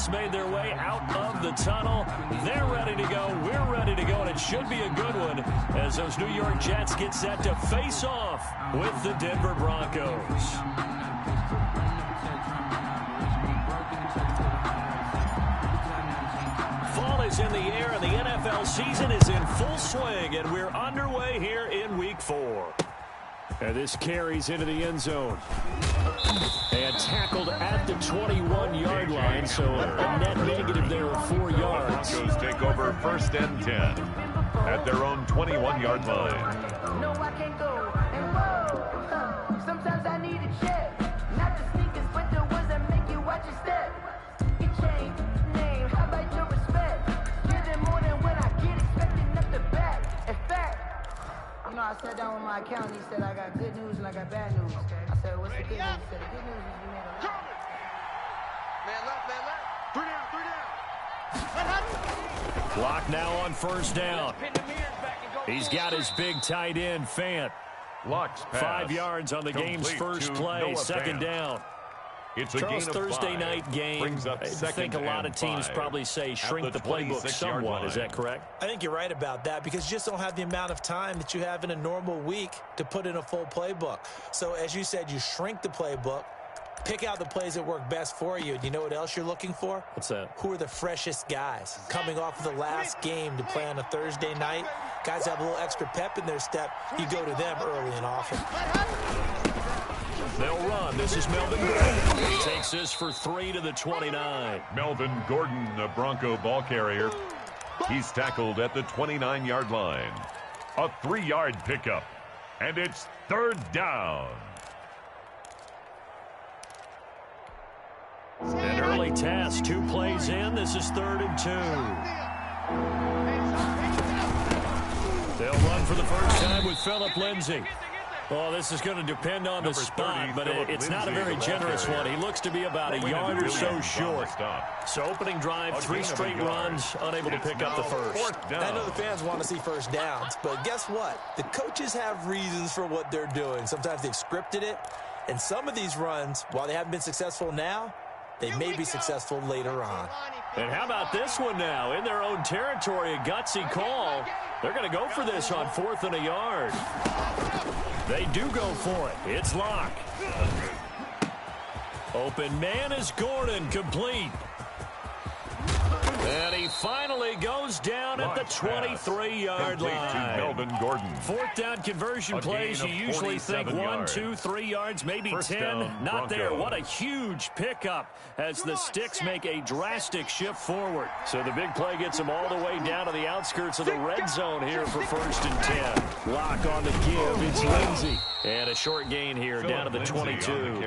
just made their way out of the tunnel. They're ready to go. We're ready to go, and it should be a good one as those New York Jets get set to face off with the Denver Broncos. Fall is in the air, and the NFL season is in full swing, and we're underway here in Week 4. And this carries into the end zone. And tackled at the 21-yard line, so a net negative there of 4 yards. Broncos take over 1st and 10 at their own 21-yard line. No, I can't go. And whoa, sometimes I need a check. Not the sneakers, but the ones that make you watch your step. Your chain, name, how about your respect? Give them more than what I get, expecting up the back. In fact, you know, I sat down with my accountant. He said I got good news and I got bad news. I said, what's the good news? He said, the good news is you made a lot. Man left, man left. 3 down, 3 down. Clock now on 1st down. He's got his big tight end, Fant. Locks pass. 5 yards on the game's first play, 2nd down. It's a Charles, gain of Thursday 5. night game. I think a lot of teams probably say shrink the playbook somewhat. Is that correct? I think you're right about that because you just don't have the amount of time that you have in a normal week to put in a full playbook. So as you said, you shrink the playbook, pick out the plays that work best for you. And you know what else you're looking for? What's that? Who are the freshest guys coming off of the last game to play on a Thursday night? Guys have a little extra pep in their step. You go to them early and often. They'll run. This is Melvin Gordon. He takes this for 3 to the 29. Melvin Gordon, the Bronco ball carrier. He's tackled at the 29-yard line. A 3-yard pickup. And it's 3rd down. An early task. 2 plays in. This is 3rd and 2. They'll run for the first time with Phillip Lindsay. Well, this is going to depend on the spot, but it's not a very generous one. He looks to be about a yard or so short. So opening drive, 3 straight runs, unable to pick up the first. I know the fans want to see first downs, but guess what? The coaches have reasons for what they're doing. Sometimes they've scripted it, and some of these runs, while they haven't been successful now, they may be successful later on. And how about this one now? In their own territory, a gutsy call. They're going to go for this on 4th and a yard. They do go for it. It's Locke. Open man is Gordon, complete. And he finally goes down at the 23-yard line. Melvin Gordon. 4th down conversion plays, you usually think 1, 2, 3 yards, maybe 10. Not there. What a huge pickup as the Sticks make a drastic shift forward. So the big play gets them all the way down to the outskirts of the red zone here for 1st and 10. Lock on the give. It's Lindsay. And a short gain here down to the 22.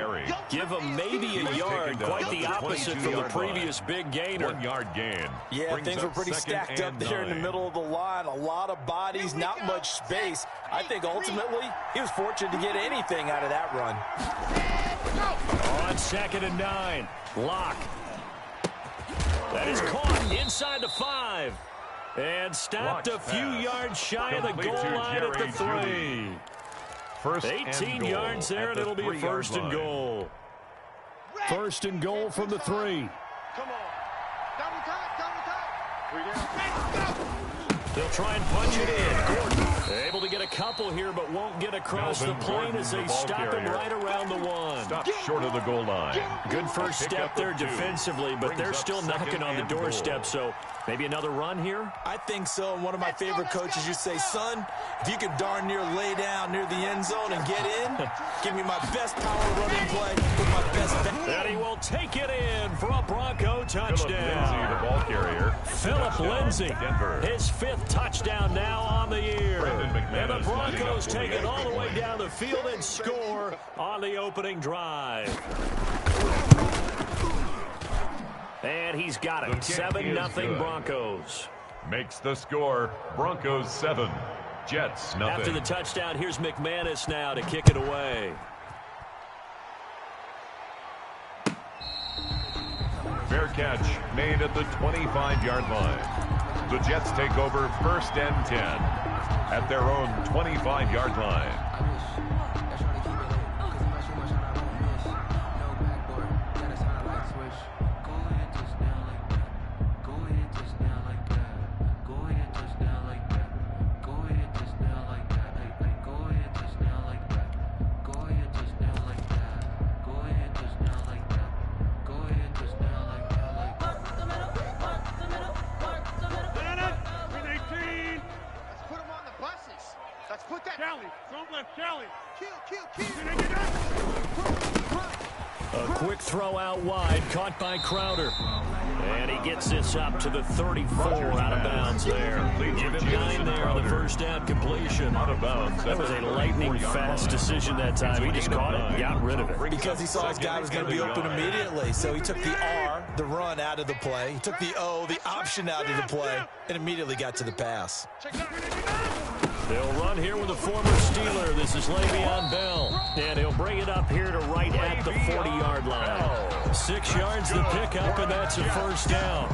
Give him maybe a yard. Quite the opposite from the previous big gainer. 1-yard gain. Yeah, things were pretty stacked up there in the middle of the line. A lot of bodies, not much space. I think ultimately he was fortunate to get anything out of that run. On 2nd and 9. Lock. That is caught inside the 5. And stopped a few yards shy of the goal line at the 3. 18 yards there, and it'll be a 1st and goal. 1st and goal from the 3. Come on. Double time. 3 down. They'll try and punch it in. Gordon able to get a couple here, but won't get across the plane as they stop him right around the 1. Stop short of the goal line. Good first step there defensively, but they're still knocking on the doorstep, so maybe another run here? I think so. And one of my favorite coaches used to say, son, if you can darn near lay down near the end zone and get in, give me my best power running play with my best back. And he will take it in for a Bronco touchdown. Phillip Lindsay, the ball carrier. Phillip Lindsay, Denver. his 5th touchdown now on the year. And the Broncos take it all the way down the field and score on the opening drive. And he's got it. 7-0 Broncos. Makes the score. Broncos 7. Jets nothing. After the touchdown, here's McManus now to kick it away. Fair catch made at the 25-yard line. The Jets take over 1st and 10 at their own 25-yard line. A quick throw out wide, caught by Crowder. And he gets this up to the 34 out of bounds there. Give him 9 there on the first down completion. Out of bounds. That was a lightning-fast decision that time. He just caught it and got rid of it. Because he saw his guy was going to be open immediately. So he took the R, the run, out of the play. He took the O, the option, out of the play, and immediately got to the pass. They'll run here with a former Steeler. This is Le'Veon Bell. And he'll bring it up here to right at the 40-yard line. 6 yards the pickup, and that's a first down.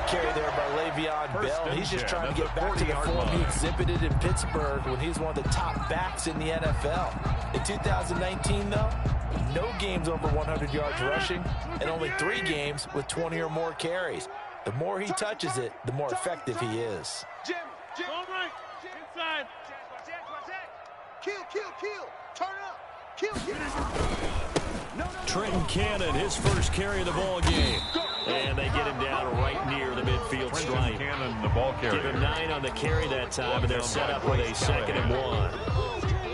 Carry there by Le'Veon Bell. He's just trying to get back to the form he exhibited in Pittsburgh when he was one of the top backs in the NFL. In 2019, though, no games over 100 yards rushing and only 3 games with 20 or more carries. The more he touches it, the more effective he is. Inside. Kill. Turn it up. Kill. Trenton Cannon, his first carry of the ball game. And they get him down right near the midfield stripe. Cannon, the ball carrier. Give him 9 on the carry that time, and they're set up with a 2nd and 1.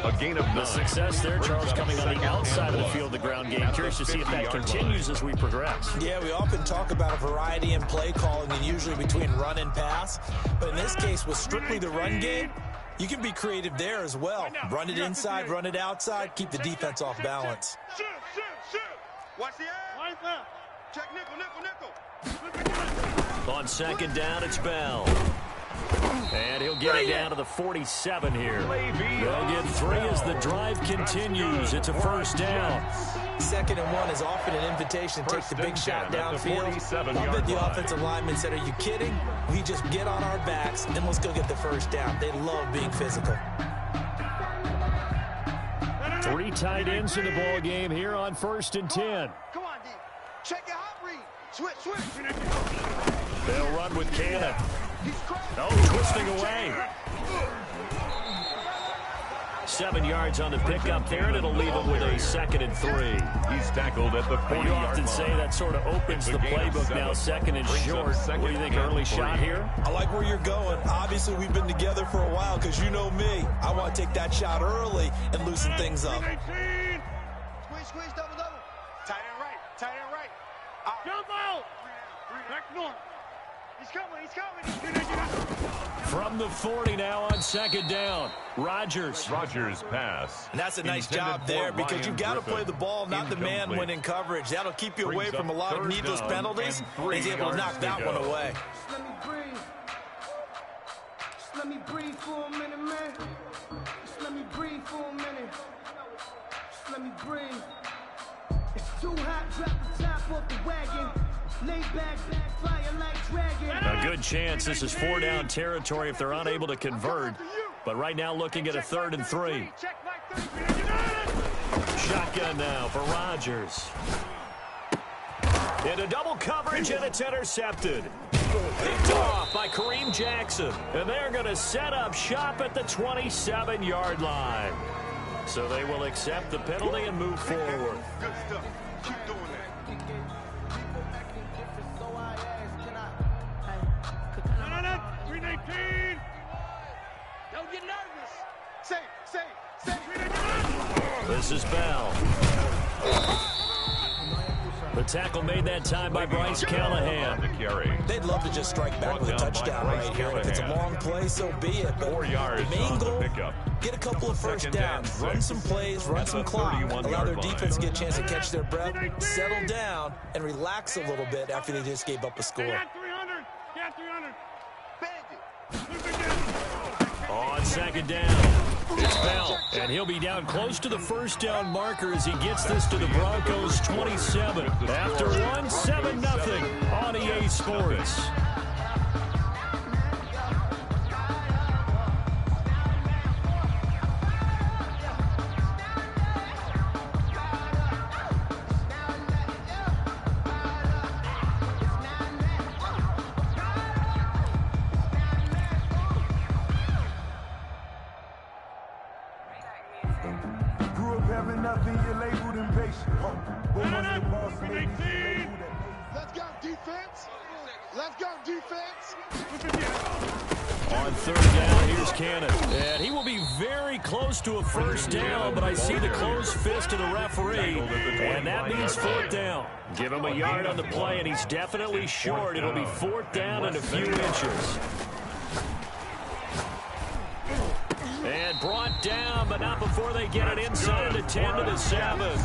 A gain of 9. The success there, Charles, coming on the outside of the field, the ground game. Curious to see if that continues as we progress. Yeah, we often talk about a variety in play calling and usually between run and pass. But in this case, with strictly the run game, you can be creative there as well. Run it inside, run it outside, keep the defense off balance. Shoot. Watch the eye. Check nickel. On 2nd down, it's Bell. And he'll get it down to the 47 here. They'll get 3 as the drive continues. It's a first down. 2nd and 1 is often an invitation to take the big shot downfield. I bet the offensive lineman said, are you kidding? We just get on our backs and let's go get the first down. They love being physical. 3 tight ends in the ball game here on 1st and 10. Come on, D. Check your hot read. Switch. They'll run with Cannon. Twisting away. 7 yards on the pickup there, and it'll leave him with a 2nd and 3. He's tackled at the 40-yard line. You often say that sort of opens the playbook now, 2nd and short. What do you think, early shot here? I like where you're going. Obviously, we've been together for a while because you know me. I want to take that shot early and loosen things up. Squeeze, double. Tight end right. Jump out. Back north. He's coming. From the 40 now on 2nd down. Rogers pass. And that's a nice job there because you've got to play the ball, not the man when in coverage. That'll keep you away from a lot of needless penalties. He's able to knock that one away. Let me breathe for a minute, man. Let me breathe for a minute. Let me breathe. It's too hot, drop the top off the wagon. Lay back, fire like dragon. A good chance this is 4-down territory if they're unable to convert. But right now looking at a 3rd and 3. Shotgun now for Rodgers. Into double coverage, and it's intercepted. Picked off by Kareem Jackson. And they're going to set up shop at the 27-yard line. So they will accept the penalty and move forward. Good stuff. Keep doing that. 319. Don't get nervous. Say. This is Bell. The tackle made that time by Bryce Callahan. They'd love to just strike back with a touchdown right here. If it's a long play, so be it. But 4 yards the main goal, get a couple of first downs, run some plays, run some clock, allow their defense to get a chance to catch their breath, settle down, and relax a little bit after they just gave up a score. Got 300. On 2nd down, it's Bell, and he'll be down close to the first down marker as he gets this to the Broncos 27. After 7-0 on EA Sports. On third down, here's Cannon. And he will be very close to a first down, but I see the closed fist of the referee, and that means fourth down. Give him a yard on the play, and he's definitely short. It'll be fourth down and a few inches. And brought down, but not before they get it inside the 10 to the 7.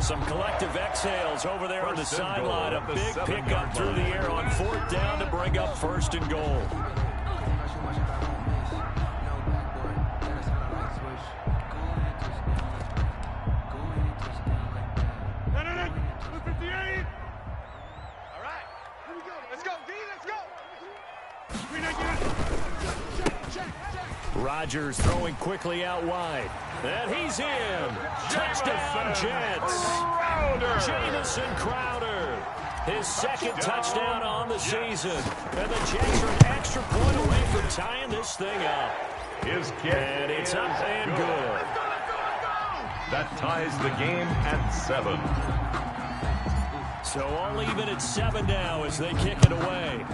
Some collective exhales over there on the sideline. A big pickup through the air on fourth down to bring up first and goal. Rodgers throwing quickly out wide. And he's in. Touchdown, Jets. Jamison Crowder. His second touchdown on the season. And the Jets are an extra point away from tying this thing up. And it's up and good. That ties the game at 7. So all even at 7 now as they kick it away.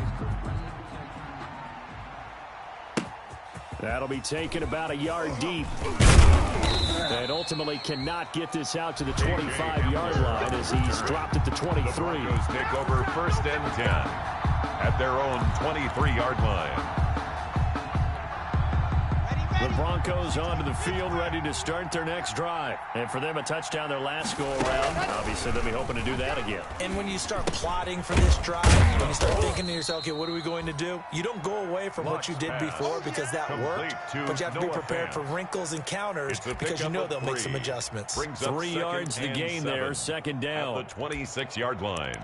That'll be taken about a yard deep. And ultimately cannot get this out to the 25-yard line as he's dropped at the 23. The Broncos take over first and 10 at their own 23-yard line. The Broncos onto the field, ready to start their next drive. And for them, a touchdown their last go-around. Obviously, they'll be hoping to do that again. And when you start plotting for this drive, when you start thinking to yourself, okay, what are we going to do? You don't go away from what you did before because that worked, but you have to be prepared for wrinkles and counters because you know they'll make some adjustments. 3 yards to gain there, second down. At the 26-yard line.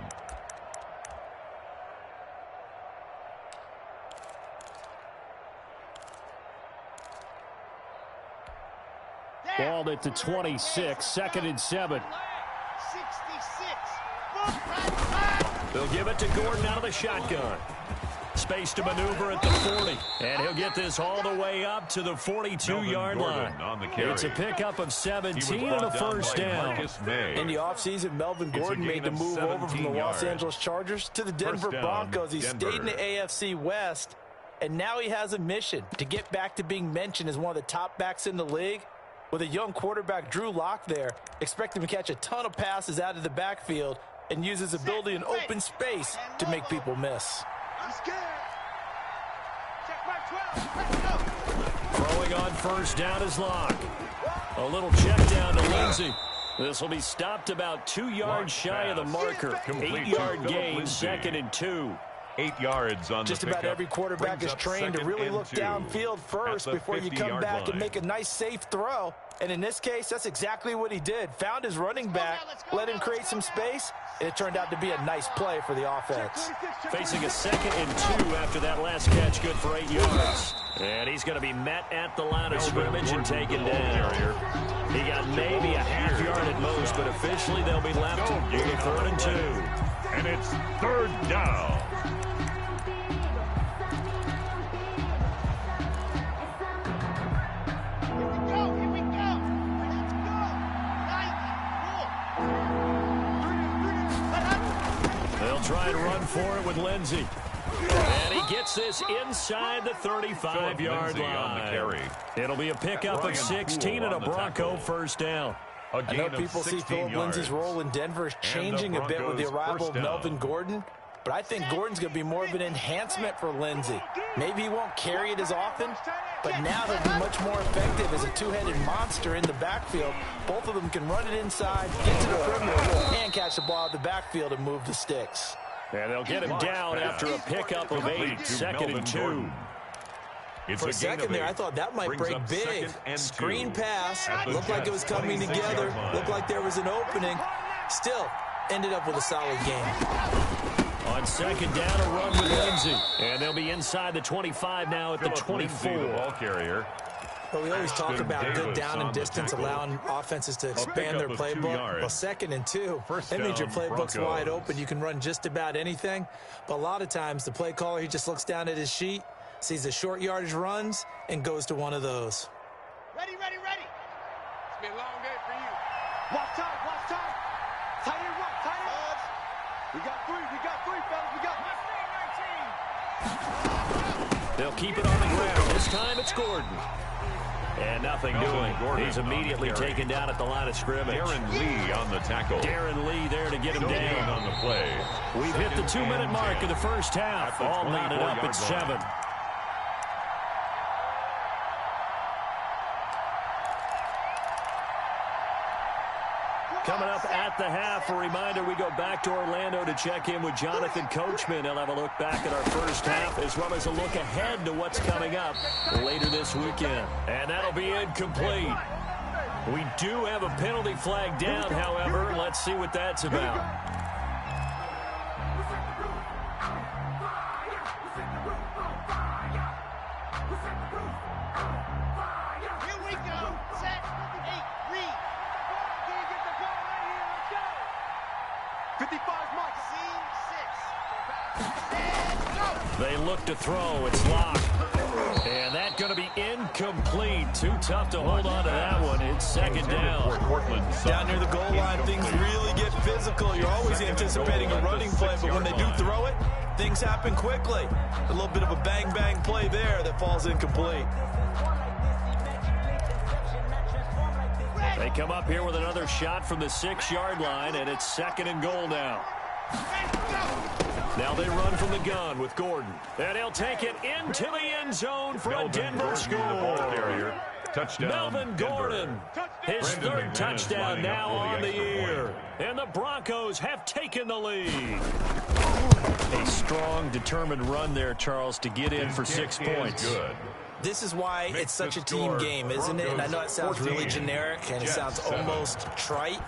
Ball at the 26, second and 7. 66. They'll give it to Gordon out of the shotgun. Space to maneuver at the 40. And he'll get this all the way up to the 42-yard line. It's a pickup of 17 and a first down. In the offseason, Melvin Gordon made the move over from the Los Angeles Chargers to the Denver Broncos. He stayed in the AFC West, and now he has a mission to get back to being mentioned as one of the top backs in the league. With a young quarterback, Drew Lock, there, expect him to catch a ton of passes out of the backfield and use his ability in open space to make people miss. I'm scared. Check my 12. Let's go. Throwing on first down is Lock. A little check down to Lindsey. This will be stopped about 2 yards shy of the marker. 8-yard gain, second and 2. 8 yards on just the about every quarterback is trained to really look downfield first before you come back and make a nice safe throw. And in this case, that's exactly what he did. Found his running back, let him create some space, and it turned out to be a nice play for the offense. Facing a second and 2 after that last catch, good for 8 yards. And he's going to be met at the line of scrimmage and taken down. He got maybe a half yard at most, but officially they'll be left with a 3rd and 2. And it's 3rd down. Try and run for it with Lindsey. And he gets this inside the 35-yard line. It'll be a pickup of 16 and a Bronco first down. I know people see Philip Lindsey's role in Denver is changing a bit with the arrival of Melvin Gordon, but I think Gordon's going to be more of an enhancement for Lindsey. Maybe he won't carry it as often, but now he'll be much more effective as a two-headed monster in the backfield. Both of them can run it inside, get to the perimeter, and catch the ball out of the backfield and move the sticks. And they'll get him down after a pickup of 8, 2nd and 2. For a second there, I thought that might break big. Screen pass, looked like it was coming together, looked like there was an opening. Still, ended up with a solid game. On second down, a run with Lindsey. And they'll be inside the 25 now at the 24. Ball carrier. Well, we always talk about good down and distance, allowing offenses to expand their playbook. Well, 2nd and 2, that means your playbook's wide open. You can run just about anything. But a lot of times, the play caller, he just looks down at his sheet, sees the short yardage runs, and goes to one of those. Ready, ready, ready. It's been a long day for you. Watch time, watch time. Tight end one, tight end. We got 3, fellas, we got 3. They'll keep it on the ground. This time it's Gordon. And nothing doing. He's immediately taken down at the line of scrimmage. Darren Lee on the tackle. Darren Lee there to get him down. On the play. We've hit the 2-minute mark of the first half. All knotted up at 7. Coming up at the half, a reminder, we go back to Orlando to check in with Jonathan Coachman. He'll have a look back at our first half as well as a look ahead to what's coming up later this weekend. And that'll be incomplete. We do have a penalty flag down, however. Let's see what that's about. Here we go. Set. 8. Read. 55 mark. Scene 6. They look to throw. It's locked. And that's going to be incomplete. Too tough to hold on to that one. It's second down. Down near the goal line, things really get physical. You're always anticipating a running play, but when they do throw it, things happen quickly. A little bit of a bang-bang play there that falls incomplete. They come up here with another shot from the 6-yard line, and it's second and goal now. Now they run from the gun with Gordon. And he'll take it into the end zone for a Denver score. Touchdown, Melvin Gordon, his third touchdown now on the year. And the Broncos have taken the lead. A strong, determined run there, Charles, to get in for 6 points. This is why it's such a team game, isn't it? And I know it sounds really generic and it sounds almost trite,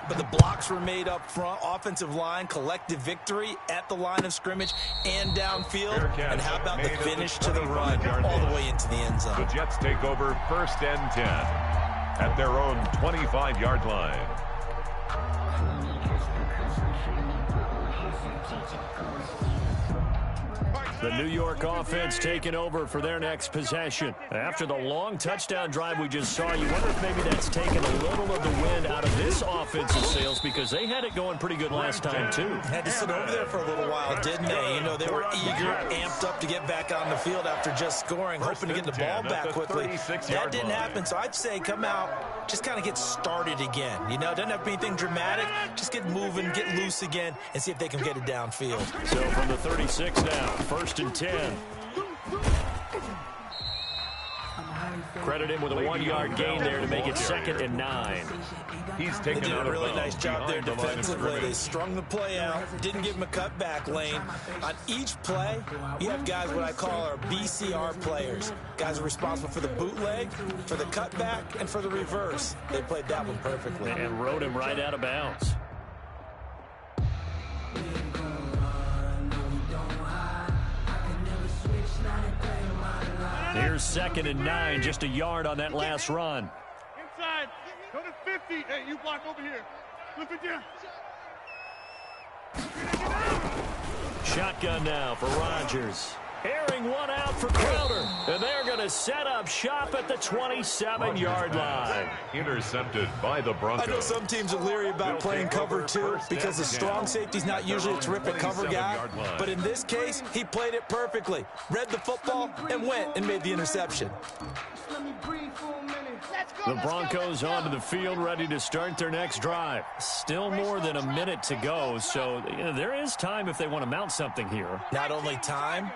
but the blocks were made up front, offensive line, collective victory at the line of scrimmage and downfield. And how about the finish to the run all the way into the end zone? The Jets take over 1st and 10 at their own 25-yard line. The New York offense taking over for their next possession. After the long touchdown drive we just saw, you wonder if maybe that's taken a little of the wind out of this offensive sails because they had it going pretty good last time, too. Had to sit over there for a little while, didn't they? You know, they were eager, amped up to get back on the field after just scoring, hoping to get the ball back quickly. That didn't happen, so I'd say come out, just kind of get started again. You know, doesn't have to be anything dramatic. Just get moving, get loose again, and see if they can get it downfield. So from the 36 now, 1st and 10. Credit him with a 1-yard gain there to make it 2nd and 9. He's taken they did a really nice job there defensively. They strung the play out, didn't give him a cutback lane. On each play, you have guys what I call our BCR players. Guys are responsible for the bootleg, for the cutback, and for the reverse. They played that one perfectly. And rode him right out of bounds. Here's 2nd and 9, just a yard on that last run. Inside. Go to 50. Hey, you block over here. Flip it down. Shotgun now for Rodgers. Airing one out for Crowder. And they're going to set up shop at the 27-yard line. Intercepted by the Broncos. I know some teams are leery about playing cover 2 because the strong safety's not usually a terrific cover guy. But in this case, he played it perfectly. Read the football and went and made the interception. The Broncos onto the field, ready to start their next drive. Still more than a minute to go, so there is time if they want to mount something here. Not only time,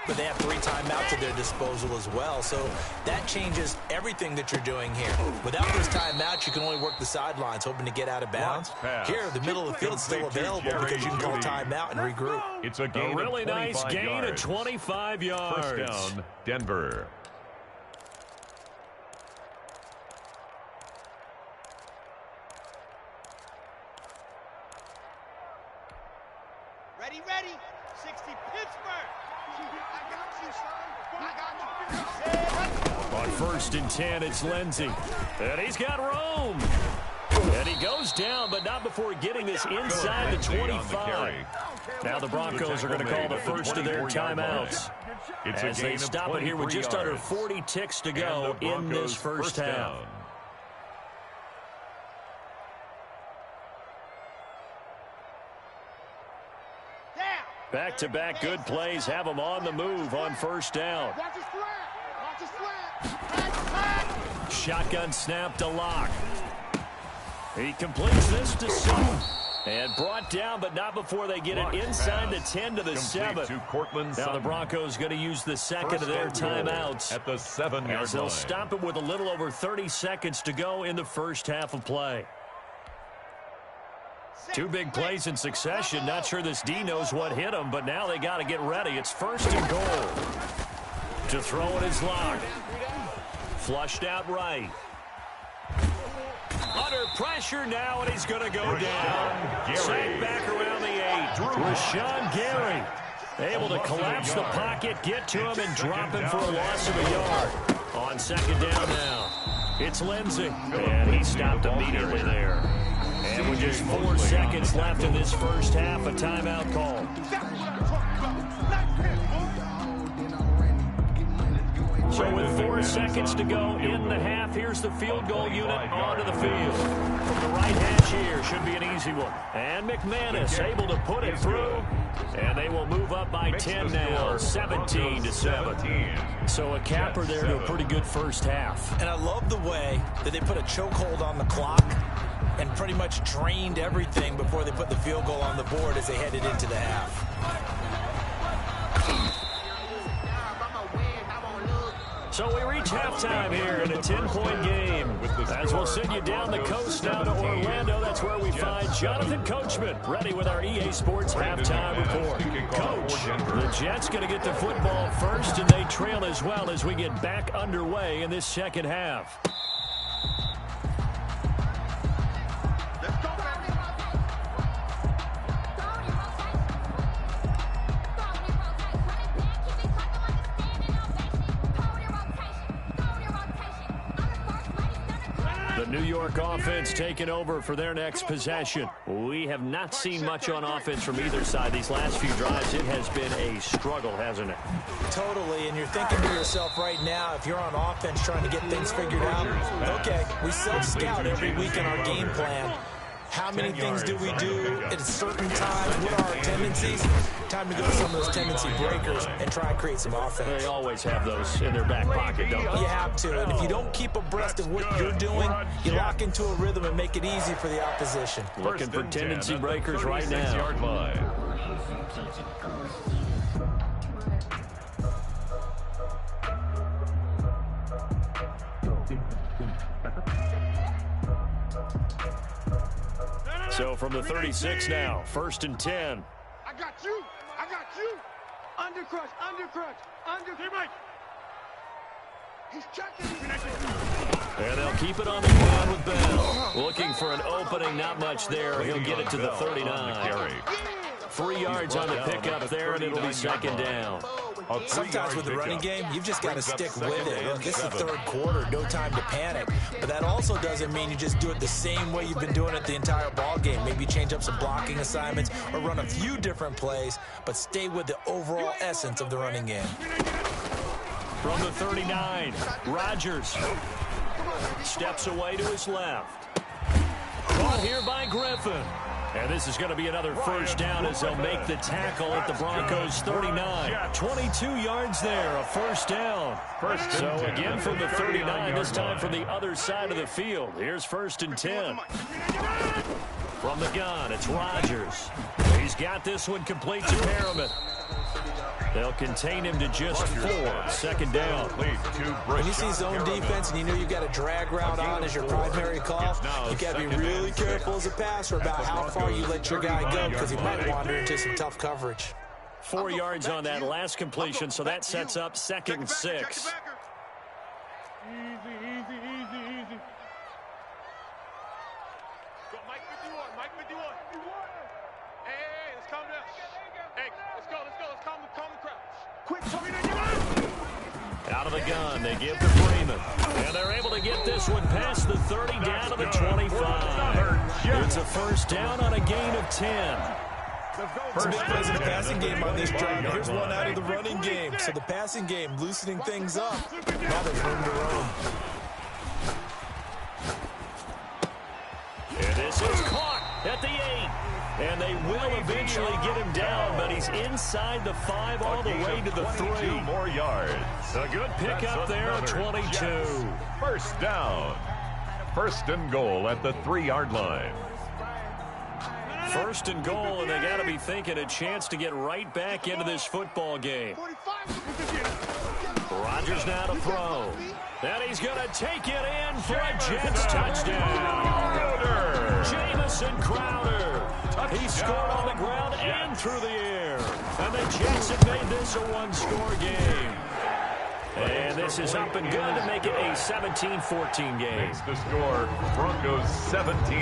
but they have 3 timeouts at their disposal as well, so that changes everything that you're doing here. Without those timeouts, you can only work the sidelines, hoping to get out of bounds. Here, the middle of the field is still available because you can call a timeout and regroup. It's a gain really nice gain of 25 yards. 1st down, Denver. Ready. 60 Pittsburgh. On 1st and 10, it's Lindsey. And he's got room. And he goes down, but not before getting this inside the 25. Now the Broncos are going to call the first of their timeouts. As they stop it here with just under 40 ticks to go in this first half. Back-to-back good plays have them on the move on first down. Watch his flat. Watch his flat. Shotgun snap to Lock. He completes this to Sutton. And brought down, but not before they get it inside the 10 to the 7. Now the Broncos going to use the second of their timeouts at the 7-yard line. They'll stop it with a little over 30 seconds to go in the first half of play. Two big plays in succession. Not sure this D knows what hit him, but now they got to get ready. It's first and goal. To throw it is Lock. Flushed out right. Under pressure now, and he's going to go down. Sacked back around the 8. Rashawn Gary able to collapse the pocket, get to him, and drop him for a loss of a yard. On second down now, it's Lindsey. And he stopped immediately there. And with just 4 seconds left in this first half, a timeout call. So with 4 seconds to go in the half, here's the field goal unit onto the field. From the right hash here, should be an easy one. And McManus able to put it through. And they will move up by 10 now, 17-7. So a capper there to a pretty good first half. And I love the way that they put a chokehold on the clock and pretty much drained everything before they put the field goal on the board as they headed into the half. So we reach halftime here in a 10-point game. As we'll send you down the coast now to Orlando, that's where we find Jonathan Coachman, ready with our EA Sports halftime report. Coach, the Jets going to get the football first, and they trail as well as we get back underway in this second half. New York offense taking over for their next possession. We have not seen much on offense from either side these last few drives. It has been a struggle, hasn't it? Totally, and you're thinking to yourself right now, if you're on offense trying to get things figured out, okay, we self-scout every week in our game plan. How many things do we do at a certain time? What are our tendencies? Time to go to some of those tendency breakers and try and create some offense. They always have those in their back pocket, don't they? You have to, and if you don't keep abreast of what you're doing, you lock into a rhythm and make it easy for the opposition. Looking for tendency breakers right now. So from the 36 now, first and 10. I got you. I got you. Undercrush, undercrush, undercrush. He's checking. And they'll keep it on the ground with Bell. Looking for an opening, not much there. He'll get it to the 39. 3 yards on the pickup there, and it'll be second down. Sometimes with the running game, you've just got to stick with it. Look, this is the third quarter, no time to panic. But that also doesn't mean you just do it the same way you've been doing it the entire ball game. Maybe change up some blocking assignments or run a few different plays, but stay with the overall essence of the running game. From the 39, Rodgers steps away to his left. Caught here by Griffin. And this is going to be another first down as they'll make the tackle at the Broncos' 39. 22 yards there, a first down. So again from the 39, this time from the other side of the field. Here's first and 10. From the gun, it's Rodgers. He's got this one complete to Perriman. They'll contain him to just 4. Second down. When you see zone defense and you know you've got a drag route on as your primary call, you've got to be really careful as a passer about how far you let your guy go because he might wander into some tough coverage. 4 yards on that last completion, so that sets up second and 6. Easy, easy, easy, easy. Go, Mike 51, Mike 51. Hey, let's calm down. Hey, let's go, let's calm the crowd. Quick, out of the gun, they give to Freeman. And they're able to get this one past the 30 down to the 25. It's a first down on a gain of 10. It's a big plays in the passing game on this drive. Here's one out of the running game. So the passing game loosening things up. Now there's room to roam. And this is caught at the 8. And they will eventually get him down, but he's inside the 5 all the way to the 3. More yards. A good pickup there at 22. Jets. First down. First and goal at the 3-yard line. First and goal, and they got to be thinking a chance to get right back into this football game. Rodgers now to throw. And he's going to take it in for a Jets touchdown. Jamison Crowder. He scored on the ground and through the air. And the Jets have made this a one-score game. And this is up and good to make it a 17-14 game. Makes the score Broncos 17.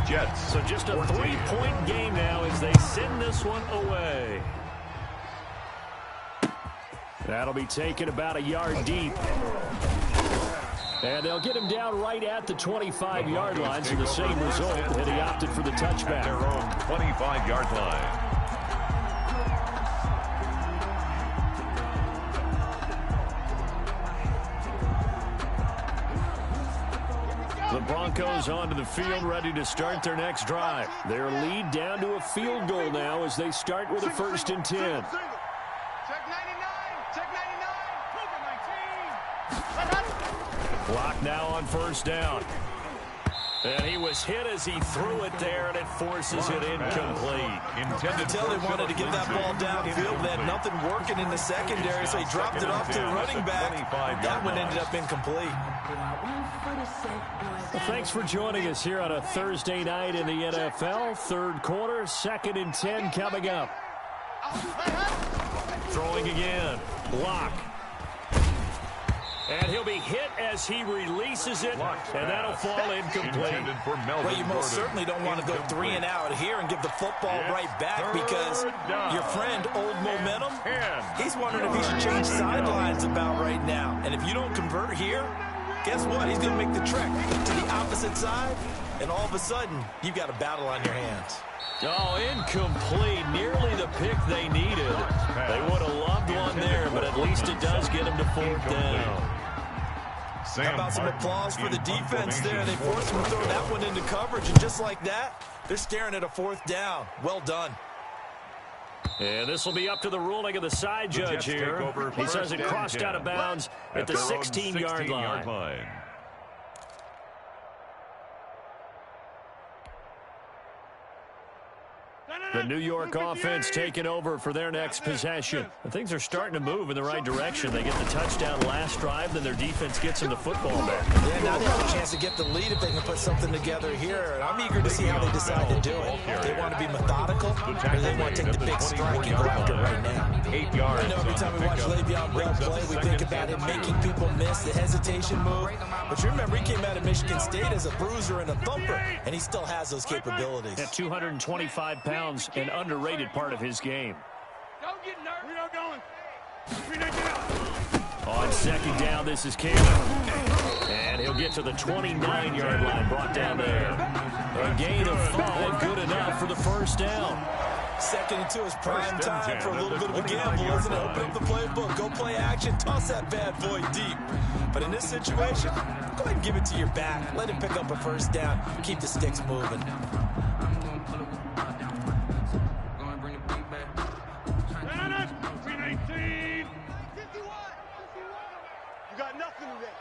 Jets. So just a 3-point game now as they send this one away. That'll be taken about a yard deep. And they'll get him down right at the 25-yard line, so the same result, and he opted for the touchback. At their own 25-yard line. The Broncos onto the field, ready to start their next drive. Their lead down to a field goal now as they start with a 1st and 10. Check 99. Check 99. Clock now on 1st down. And he was hit as he threw it there, and it forces it incomplete. Until they wanted to get that ball downfield, they had nothing working in the secondary, so he dropped it off to the running back. That one ended up incomplete. Well, thanks for joining us here on a Thursday night in the NFL. 3rd quarter, 2nd and 10 coming up. Throwing again. Block. And he'll be hit as he releases it, and that'll fall incomplete. Well, you most certainly don't want to go 3 and out here and give the football right back because your friend, Old Momentum, he's wondering if he should change sidelines about right now. And if you don't convert here, guess what? He's going to make the trek to the opposite side, and all of a sudden, you've got a battle on your hands. Oh, incomplete. Nearly the pick they needed. They would have loved one there, but at least it does get them to 4th down. How about some applause for the defense there? They forced him to throw that one into coverage, and just like that, they're staring at a 4th down. Well done. And this will be up to the ruling of the side judge here. He says it crossed out of bounds at the 16-yard line. The New York offense taking over for their next possession. And things are starting to move in the right direction. They get the touchdown last drive, then their defense gets them the football back. Yeah, now they have a chance to get the lead if they can put something together here. And I'm eager to see how they decide to do it. If they want to be methodical, or they want to take the big strike and go after it right now. 8 yards. I know every time we watch Le'Veon Bell play, we think about him making people miss the hesitation move. But you remember, he came out of Michigan State as a bruiser and a thumper, and he still has those capabilities. At 225 pounds, an underrated part of his game. Don't get nervous. We're not going. We're not getting out. On 2nd down, this is Campbell. And he'll get to the 29-yard line, brought down there. A gain of 5, good enough for the 1st down. 2nd and 2 is prime time for a little bit of a gamble, isn't it? Open up the playbook, go play action, toss that bad boy deep. But in this situation, go ahead and give it to your back. Let him pick up a 1st down, keep the sticks moving. You got nothing today.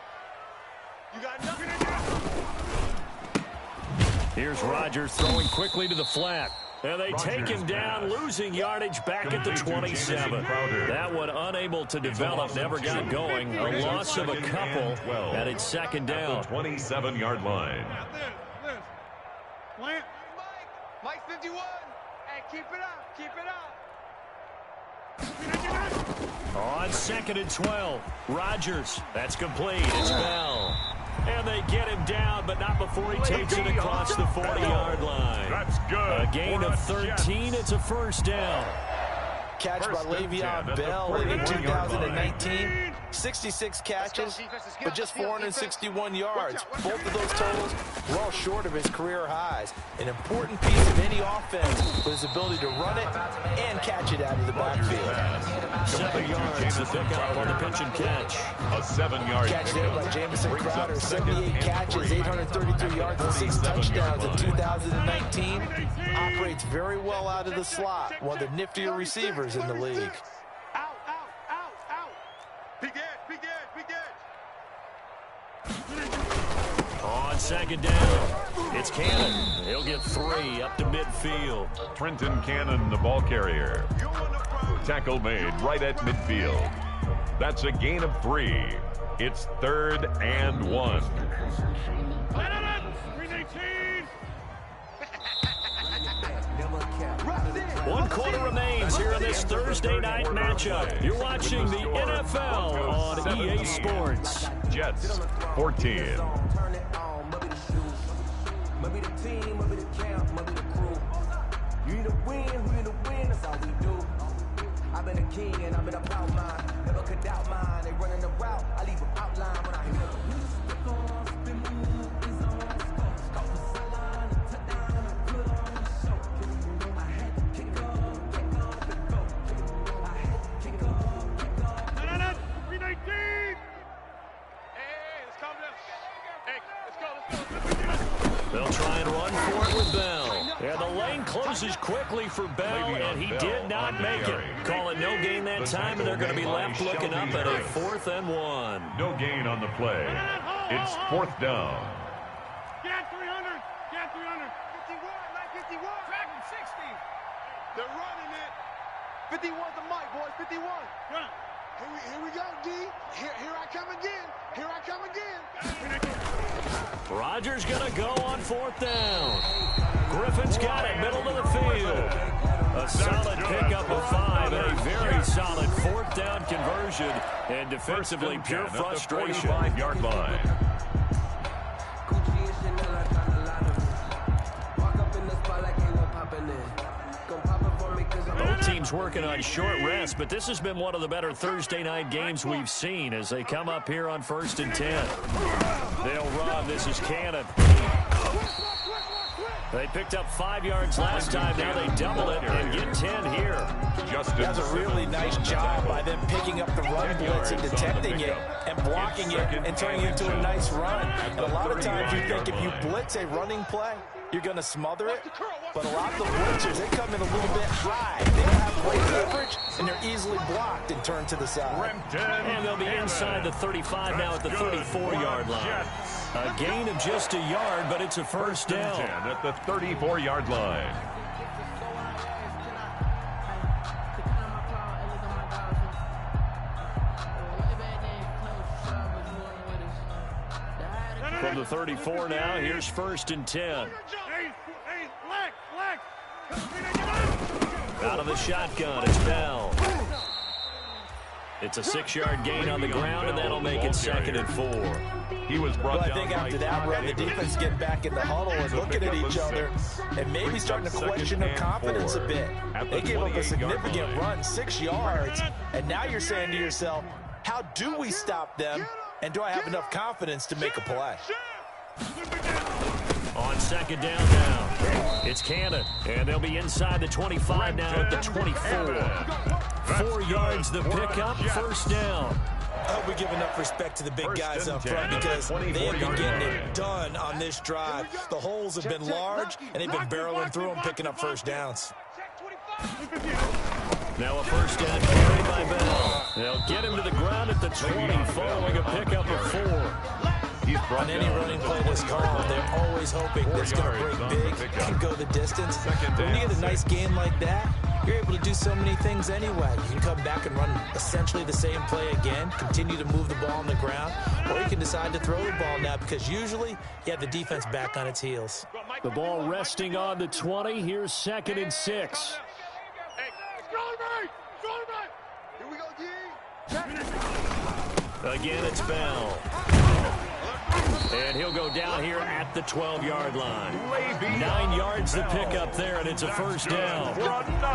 You got nothing today. Here's Rodgers throwing quickly to the flat. And they take him down, losing yardage back at the 27. That one unable to develop, never got going. A loss of a couple, and it's 2nd down. 27-yard line. Plant. Mike 51. Hey, keep it up. Keep it up. On 2nd and 12, Rodgers. That's complete. It's Bell. And they get him down, but not before he takes it across the 40-yard line. That's good. A gain of 13. It's a 1st down. catch by Le'Veon Bell in 2019. 66 catches, but just 461 yards. Both of those totals well short of his career highs. An important piece of any offense was his ability to run it and catch it out of the backfield. 7 yards to pick up on the pitch and catch. A 7-yard catch there by Jamison Crowder. 78 catches, 833 yards, and 6 touchdowns in 2019. Operates very well out of the slot. One of the niftier receivers in the league. On second down, it's Cannon. He'll get 3 up to midfield. Trenton Cannon, the ball carrier. Tackle made right at midfield. That's a gain of 3. It's 3rd and 1. 1 quarter remains here in this Thursday night matchup. You're watching the NFL on EA Sports. Jets, 14. Maybe the team, maybe the camp, maybe the crew. You need to win, that's all we do. I've been a king and I've been about mine. Never could doubt mine. They running the route, I leave them outline when I hear them. They'll try and run for it with Bell. And the lane closes quickly for Bell, and he did not make it. Call it no gain that time, and they're going to be left looking up at a 4th and 1. No gain on the play. It's 4th down. Get 300. Get 300. 51, like 51. Track him 60. They're running it. 51's the mic, boys. 51. Run. Here we go, D. Here I come again. Here I come again. Rodgers going to go on 4th down. Griffin's got it, middle of the field. A solid pickup of 5 and a very solid 4th down conversion. And defensively, pure frustration. 45-yard line. Both teams working on short rest, but this has been one of the better Thursday night games we've seen as they come up here on 1st and 10. They'll run. This is Cannon. They picked up 5 yards last time. Now they double it and get 10 here. That's a really nice job by them picking up the run blitz and detecting it and blocking it and turning it into a nice run. And a lot of times you think if you blitz a running play, you're going to smother it. But a lot of the blitzers, they come in a little bit high. They don't have great coverage, and they're easily blocked and turned to the side. And they'll be inside the 35 now at the 34-yard line. A gain of just a yard, but it's a 1st down. At the 34-yard line. From the 34 now, here's 1st and 10. Out of the shotgun, it's Bell. It's a 6-yard gain on the ground, and that'll make it 2nd and 4. He was brought down. I think after that run, the defense getting back in the huddle and looking at each other and maybe starting to question their confidence a bit. They gave up a significant run, 6 yards, and now you're saying to yourself, how do we stop them, and do I have enough confidence to make a play? On 2nd down now, it's Cannon, and they'll be inside the 25 now at the 24. 4 yards the pickup, 1st down. I hope we give enough respect to the big guys up front because they have been getting it done on this drive. The holes have been large, and they've been barreling through them, picking up 1st downs. Now a 1st down carry by Bell. They'll get him to the ground at the 20 following a pickup of 4. On any running play this call, they're always hoping that it's going to break big and go the distance. But when you get a nice game like that, you're able to do so many things anyway. You can come back and run essentially the same play again, continue to move the ball on the ground, or you can decide to throw the ball now because usually you have the defense back on its heels. The ball resting on the 20. Here's 2nd and 6. Again, it's Bell. And he'll go down here at the 12-yard line. 9 yards to pick up there, and it's a first down.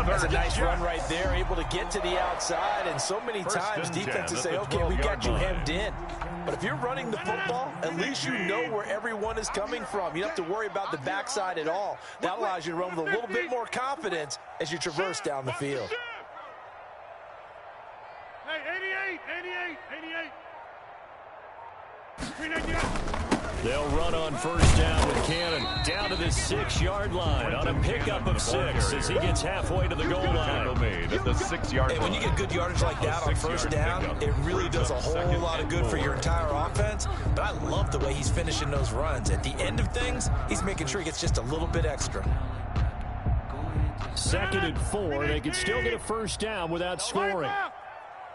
That's a nice run right there, able to get to the outside. And so many times defenses say, okay, we got you hemmed in. But if you're running the football, at least you know where everyone is coming from. You don't have to worry about the backside at all. That allows you to run with a little bit more confidence as you traverse down the field. Hey, 88. They'll run on first down with Cannon. Down to the 6-yard line on a pickup of 6 as he gets halfway to the goal line. Made at the 6-yard line. And when you get good yardage like that on first down, it really does a whole lot of good for your entire offense. But I love the way he's finishing those runs. At the end of things, he's making sure he gets just a little bit extra. 2nd and 4. They can still get a first down without scoring.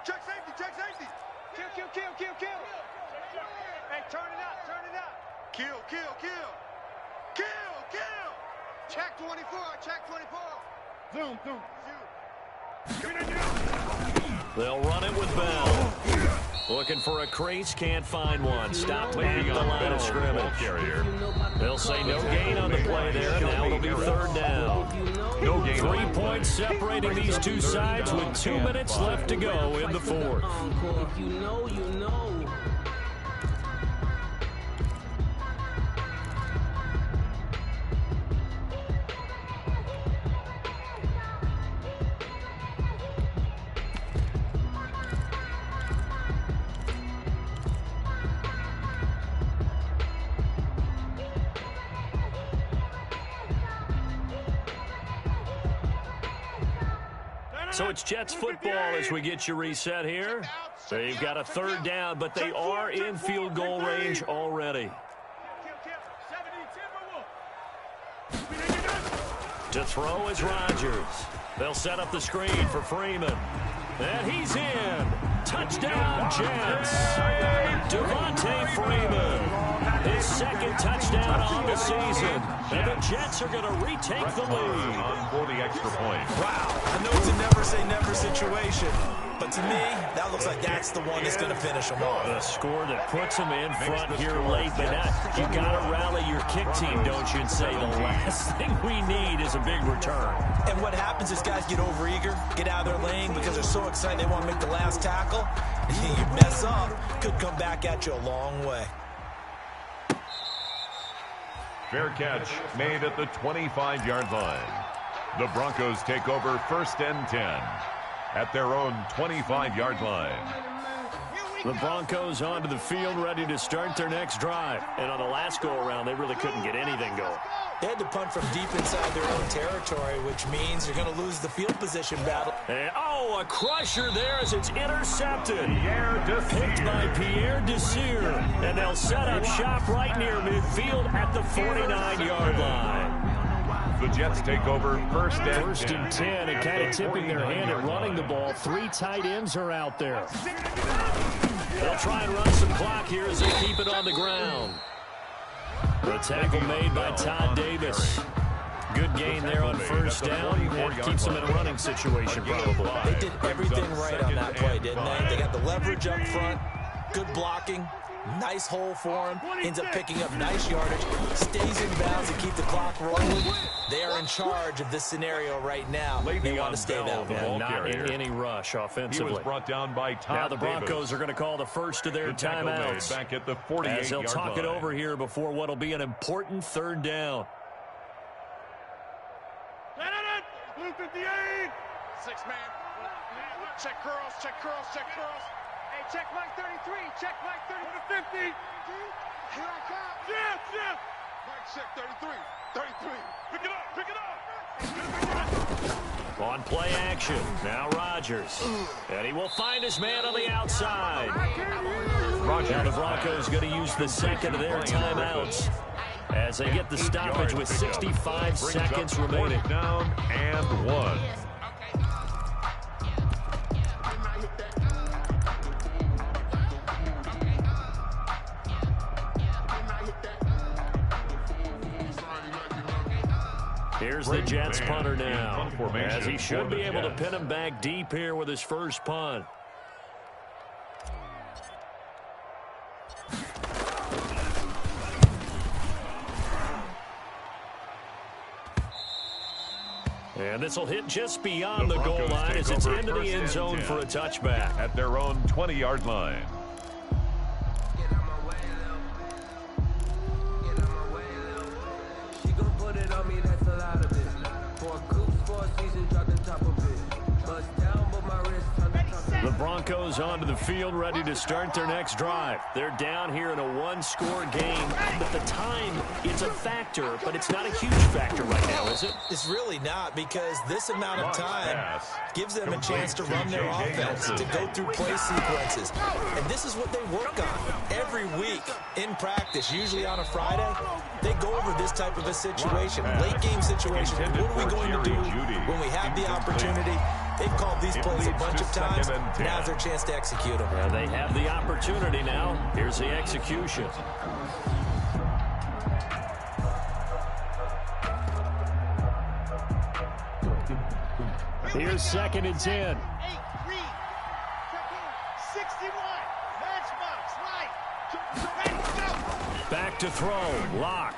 Check safety. Kill. Hey, turn it out. Kill. Check 24. Zoom. They'll run it with Bell. Looking for a crease, can't find one. Stopped at the line of scrimmage. They'll say no gain on the play there. Now it'll be 3rd down. No gain. 3 points separating these two sides with 2 minutes left to go in the 4th. If you know, you know. So it's Jets football as we get you reset here. They've got a 3rd down, but they are in field goal range already. To throw is Rodgers. They'll set up the screen for Freeman. And he's in. Touchdown, Jets. Devontae Freeman. His 2nd touchdown on the season. And the Jets are going to retake the lead. For the extra point. Wow, I know it's a never-say-never situation, but to me, that looks like that's the one that's going to finish them off. A score that puts them in front here late, but you got to rally your kick team, don't you, and say the last thing we need is a big return. And what happens is guys get overeager, get out of their lane because they're so excited they want to make the last tackle. You mess up, could come back at you a long way. Fair catch made at the 25-yard line. The Broncos take over 1st and 10 at their own 25-yard line. The Broncos onto the field ready to start their next drive. And on the last go-around, they really couldn't get anything going. They had to punt from deep inside their own territory, which means you're going to lose the field position battle. And, a crusher there as it's intercepted. Picked by Pierre Desir. And they'll set up shop right near midfield at the 49-yard line. The Jets take over 1st and 10 and kind of tipping their hand at running the ball. 3 tight ends are out there. They'll try and run some clock here as they keep it on the ground. The tackle made by Todd Davis. Good gain there on first down. It keeps them in a running situation, probably. They did everything right on that play, didn't they? They got the leverage up front, good blocking, nice hole for him, ends up picking up nice yardage, stays in bounds and keep the clock rolling. They are in charge of this scenario right now. They want to stay that way. Not in any rush offensively. He was brought down by Todd Now the Broncos are going to call the first of their timeouts. Back at the 48-yard line. As they'll talk it over here before what will be an important 3rd down. 58. 6-man. Check curls. Hey, check Mike 33. Check Mike 30 to 50. Here I come. Yeah. Mike check 33. Pick it up. On play action. Now Rodgers. And he will find his man on the outside. Now the Broncos going to use the 2nd of their timeouts as they get the stoppage with 65 seconds remaining. Down and 1. Here's the Jets punter now, as he should be able to pin him back deep here with his first punt. And this will hit just beyond the goal line as it's into the end zone for a touchback. At their own 20-yard line. She gon' put it on me, that's a lot of it. For a coupe, for a season, drop the top of it. Bust down, but my wrist on the top of it. The Broncos onto the field, ready to start their next drive. They're down here in a one-score game. But the time, it's a factor, but it's not a huge factor right now, is it? It's really not, because this amount of time gives them a chance to run their offense, to go through play sequences. And this is what they work on every week in practice, usually on a Friday. They go over this type of a situation, late game situation. What are we going to do when we have the opportunity? They've called these plays a bunch of times. Now's their chance to execute them. Well, they have the opportunity now. Here's the execution. Here's 2nd and 10. 8-3. 61. Matchbox. Right. Back to throw. Lock.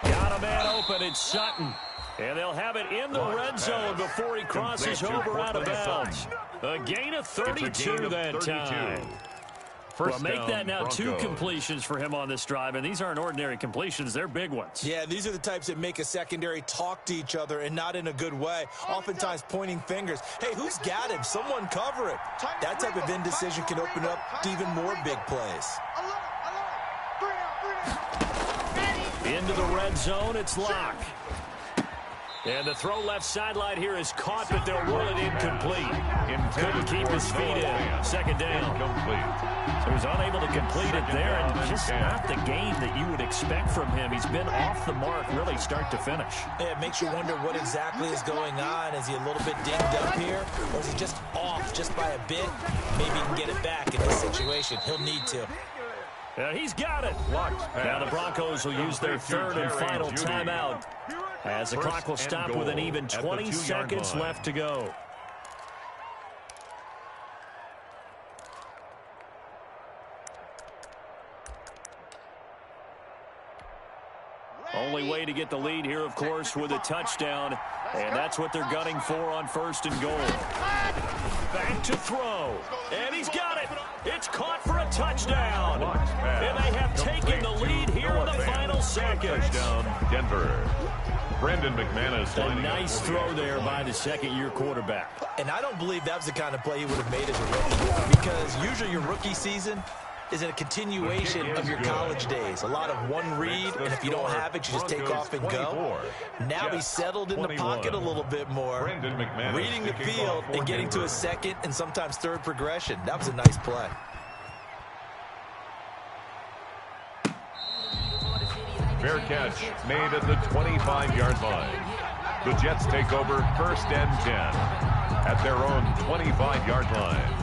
Got a man open. It's Sutton. And they'll have it in the red zone before he crosses over out of bounds. A gain of 32 that time. Well, make that now 2 completions for him on this drive, and these aren't ordinary completions. They're big ones. Yeah, these are the types that make a secondary talk to each other, and not in a good way. Oftentimes pointing fingers. Hey, who's got him? Someone cover it. That type of indecision can open up to even more big plays. Into the red zone, it's Lock. And the throw left sideline here is caught, but they'll rule it incomplete. Couldn't keep his feet in. 2nd down. So he's unable to complete it there, and just not the game that you would expect from him. He's been off the mark really start to finish. Yeah, it makes you wonder what exactly is going on. Is he a little bit dinged up here, or is he just off just by a bit? Maybe he can get it back in this situation. He'll need to. He's got it. Now the Broncos will use their 3rd and final timeout, as the clock will stop with an even 20 seconds left to go. Only way to get the lead here, of course, with a touchdown, and that's what they're gunning for on 1st and goal. Back to throw, and he's got it. It's caught for a touchdown, and they have taken the lead here in the final seconds. Touchdown, Denver. Brendan McManus. A nice throw there by the 2nd-year quarterback. And I don't believe that was the kind of play he would have made as a rookie, because usually your rookie season is a continuation of your college days. A lot of one read, and if you don't have it, you just take off and go. Now he's settled in the pocket a little bit more, reading the field and getting to a 2nd and sometimes 3rd progression. That was a nice play. Fair catch made at the 25-yard line. The Jets take over 1st and 10 at their own 25-yard line.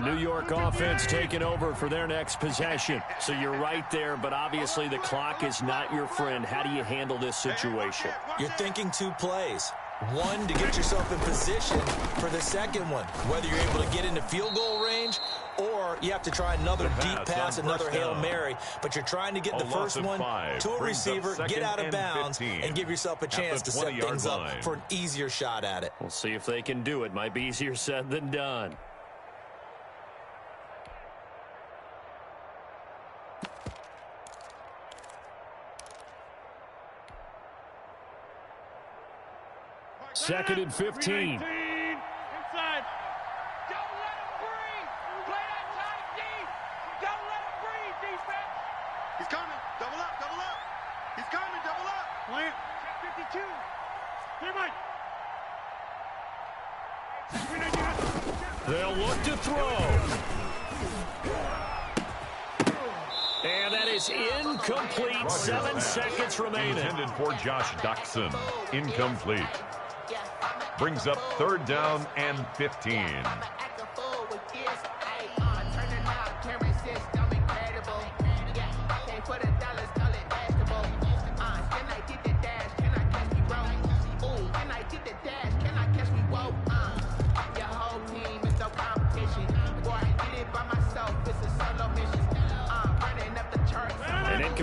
New York offense taking over for their next possession. So you're right there, but obviously the clock is not your friend. How do you handle this situation? You're thinking 2 plays. One, to get yourself in position for the 2nd one, whether you're able to get into field goal range or you have to try another deep pass, another Hail Mary. But you're trying to get the first one to a receiver, get out of bounds, and give yourself a chance to set things up for an easier shot at it. We'll see if they can do it. Might be easier said than done. Second and 15. Inside. Don't let him breathe. Play that tight deep. Don't let him breathe, defense. He's coming. Double up, double up. He's coming, double up. Plant. Check 52. Clear Mike. They'll look to throw. And that is incomplete. 7 seconds remaining. Intended for Josh Doxson. Incomplete. Brings up 3rd down and 15.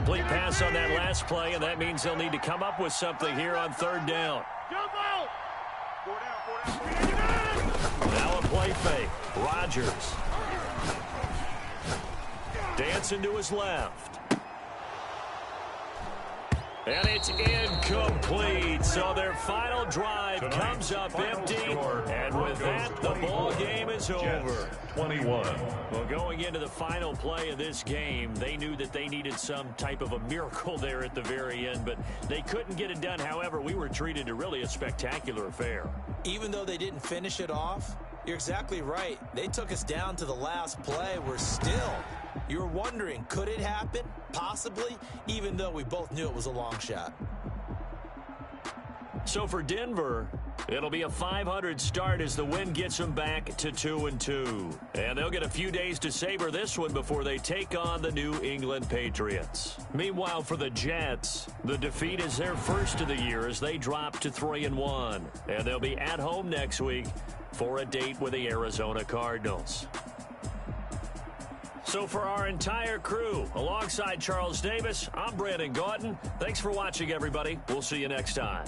Incomplete pass on that last play, and that means they'll need to come up with something here on third down. Jump out! 4 down. Now a play fake. Rodgers. Dancing to his left. And it's incomplete. So their final drive comes up empty. And with that, the ball game is over. 21. Well, going into the final play of this game, they knew that they needed some type of a miracle there at the very end, but they couldn't get it done. However, we were treated to really a spectacular affair. Even though they didn't finish it off, you're exactly right. They took us down to the last play. We're still... You were wondering, could it happen? Possibly, even though we both knew it was a long shot. So for Denver, it'll be a 500 start as the win gets them back to 2-2. And they'll get a few days to savor this one before they take on the New England Patriots. Meanwhile, for the Jets, the defeat is their first of the year as they drop to 3-1. And they'll be at home next week for a date with the Arizona Cardinals. So for our entire crew, alongside Charles Davis, I'm Brandon Gaudin. Thanks for watching, everybody. We'll see you next time.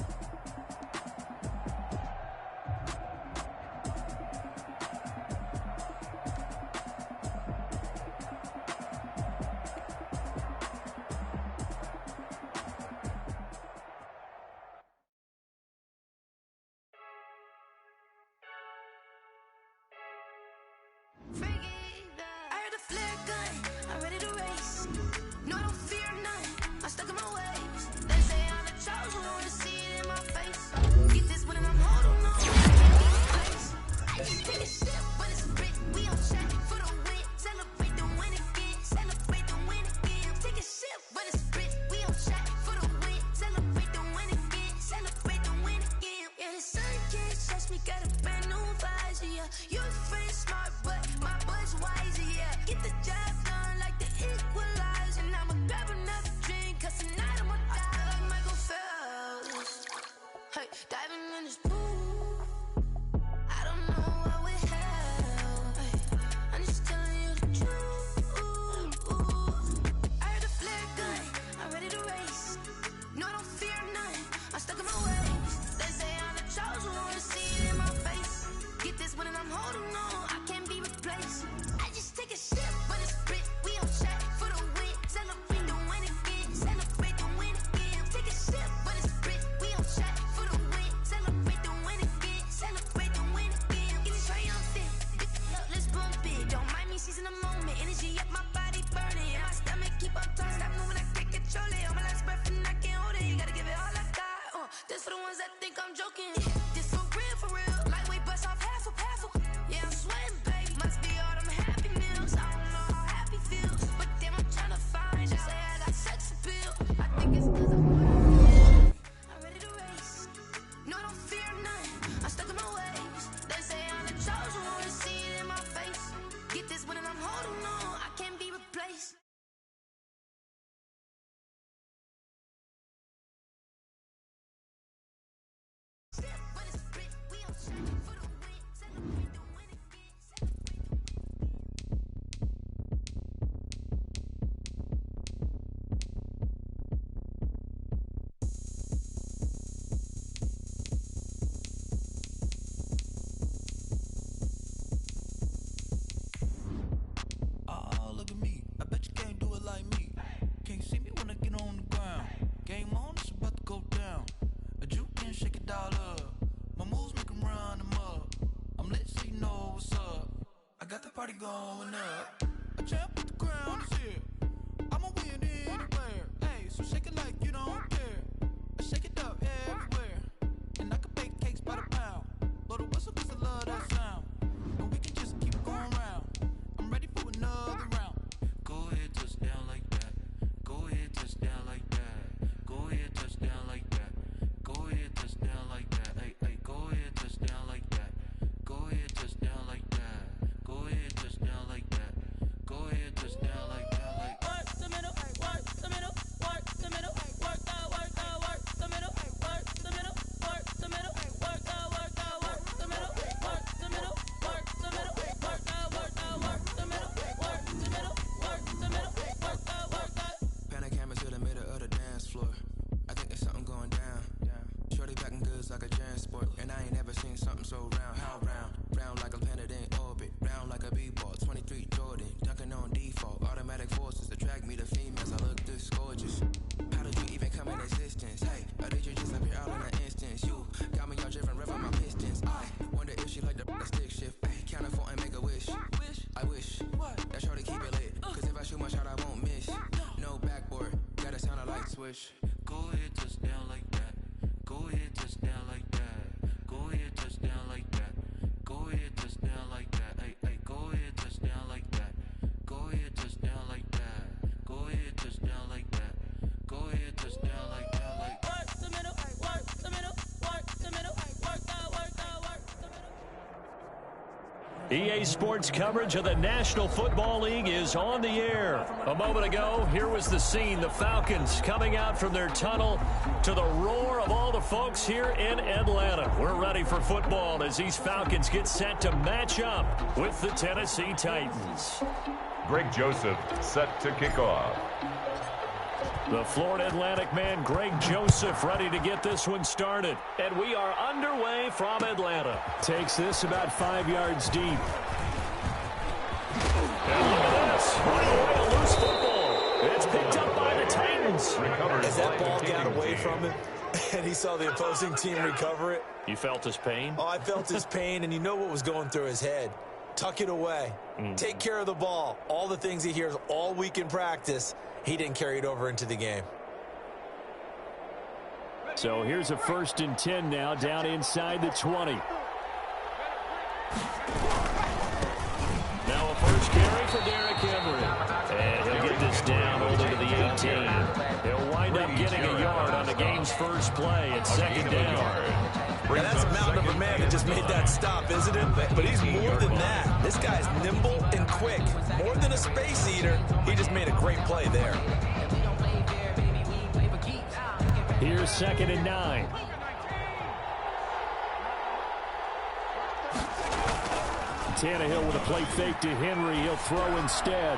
Party going up. A champ with the crown is here. I'ma win anywhere. Hey, so shake it like you don't care. I shake it up everywhere. And I can bake cakes by the pound. Blow the whistle 'cause I love that sound. And we can just keep going round. I'm ready for another round. Go ahead, touch down like that. Go ahead, touch down like that. Go ahead, touch down like that. Go ahead, touch down like that. Hey, hey, go ahead, touch down like that. Go ahead, touch down like that. Go ahead, touch down like that. Go ahead. swish. Go ahead, touchdown like that. Go ahead, touchdown like that. Go ahead, touchdown like that. Go ahead, touchdown like that. Hey, hey, go ahead, touchdown like that. Go ahead, touchdown like that. Go ahead, touchdown like that. Go ahead, touchdown like that. Like work the middle, work the middle, work the middle, work that, work that, work the middle. EA Sports coverage of the National Football League is on the air. A moment ago, here was the scene. The Falcons coming out from their tunnel to the roar of all the folks here in Atlanta. We're ready for football as these Falcons get set to match up with the Tennessee Titans. Greg Joseph set to kick off. The Florida Atlantic man, Greg Joseph, ready to get this one started. And we are underway from Atlanta. Takes this about 5 yards deep. And look at this. What a way to lose football. It's picked up by the Titans. As that ball got away from him, and he saw the opposing team recover it. You felt his pain? Oh, I felt his pain, and you know what was going through his head. Tuck it away. Take care of the ball. All the things he hears all week in practice, he didn't carry it over into the game. So here's a 1st and 10 now, down inside the 20. Now a first carry for Derrick Henry. And he'll get this down over to the 18. He'll wind up getting a yard on the game's first play at 2nd down. Now that's a mountain of a man that just made that stop, isn't it? But he's more than that. This guy's nimble and quick. More than a space eater, he just made a great play there. Here's 2nd and 9. Tannehill with a play fake to Henry. He'll throw instead.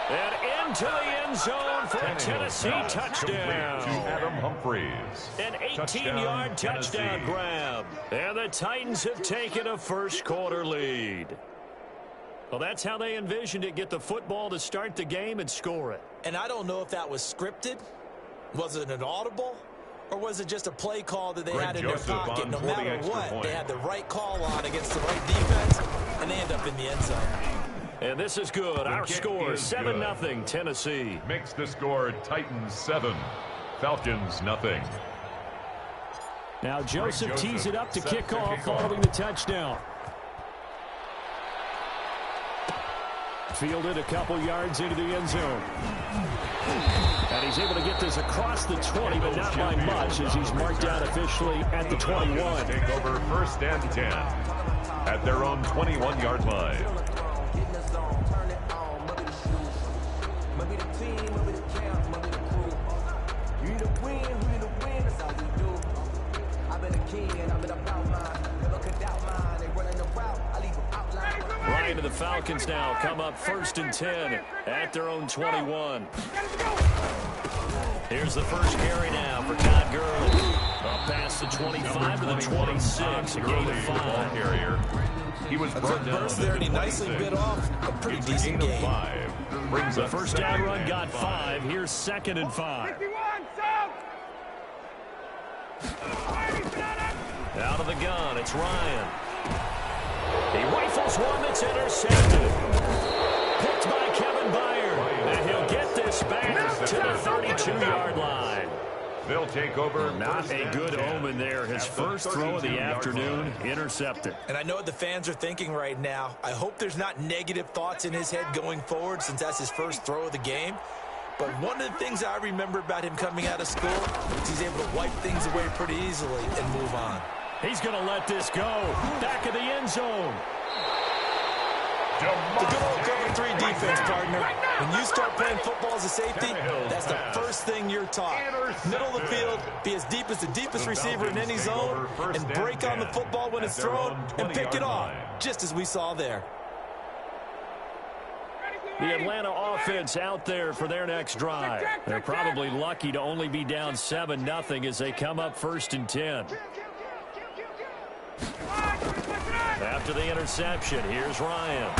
And into the end zone for a Tennessee touchdown. To Adam Humphries. An 18-yard touchdown grab. And the Titans have taken a first-quarter lead. Well, that's how they envisioned it. Get the football to start the game and score it. And I don't know if that was scripted. Was it an audible? Or was it just a play call that they had in their pocket? No matter what, they had the right call on against the right defense, and they end up in the end zone. And this is good. Our score, 7-0 Tennessee. Makes the score Titans 7, Falcons 0. Now Joseph tees it up to kick off following the touchdown. Fielded a couple yards into the end zone. And he's able to get this across the 20, but not by much as he's marked down officially at the 21. Take over 1st and 10 at their own 21-yard line. Right to the Falcons now. Come up 1st and 10 at their own 21. Here's the first carry now for Todd Gurley. Up past the 25 to the 26. A gain of 5. Carrier. He was brought down there, and he nicely bit off a pretty decent game. 5. Brings the first down run got 5. Here's 2nd and 5. Out of the gun, it's Ryan. He rifles one that's intercepted. Picked by Kevin Byard. And he'll get this back to the 32-yard line. They'll take over. Not a good omen there. His first throw of the afternoon, intercepted. And I know what the fans are thinking right now. I hope there's not negative thoughts in his head going forward since that's his first throw of the game. But one of the things I remember about him coming out of school is he's able to wipe things away pretty easily and move on. He's going to let this go. Back of the end zone. The good old cover 3 defense, partner. When you start playing football as a safety, that's the first thing you're taught. Middle of the field, be as deep as the deepest receiver in any zone, and break on the football when it's thrown and pick it off, just as we saw there. The Atlanta offense out there for their next drive. They're probably lucky to only be down 7-0 as they come up 1st and 10. After the interception, here's Ryan.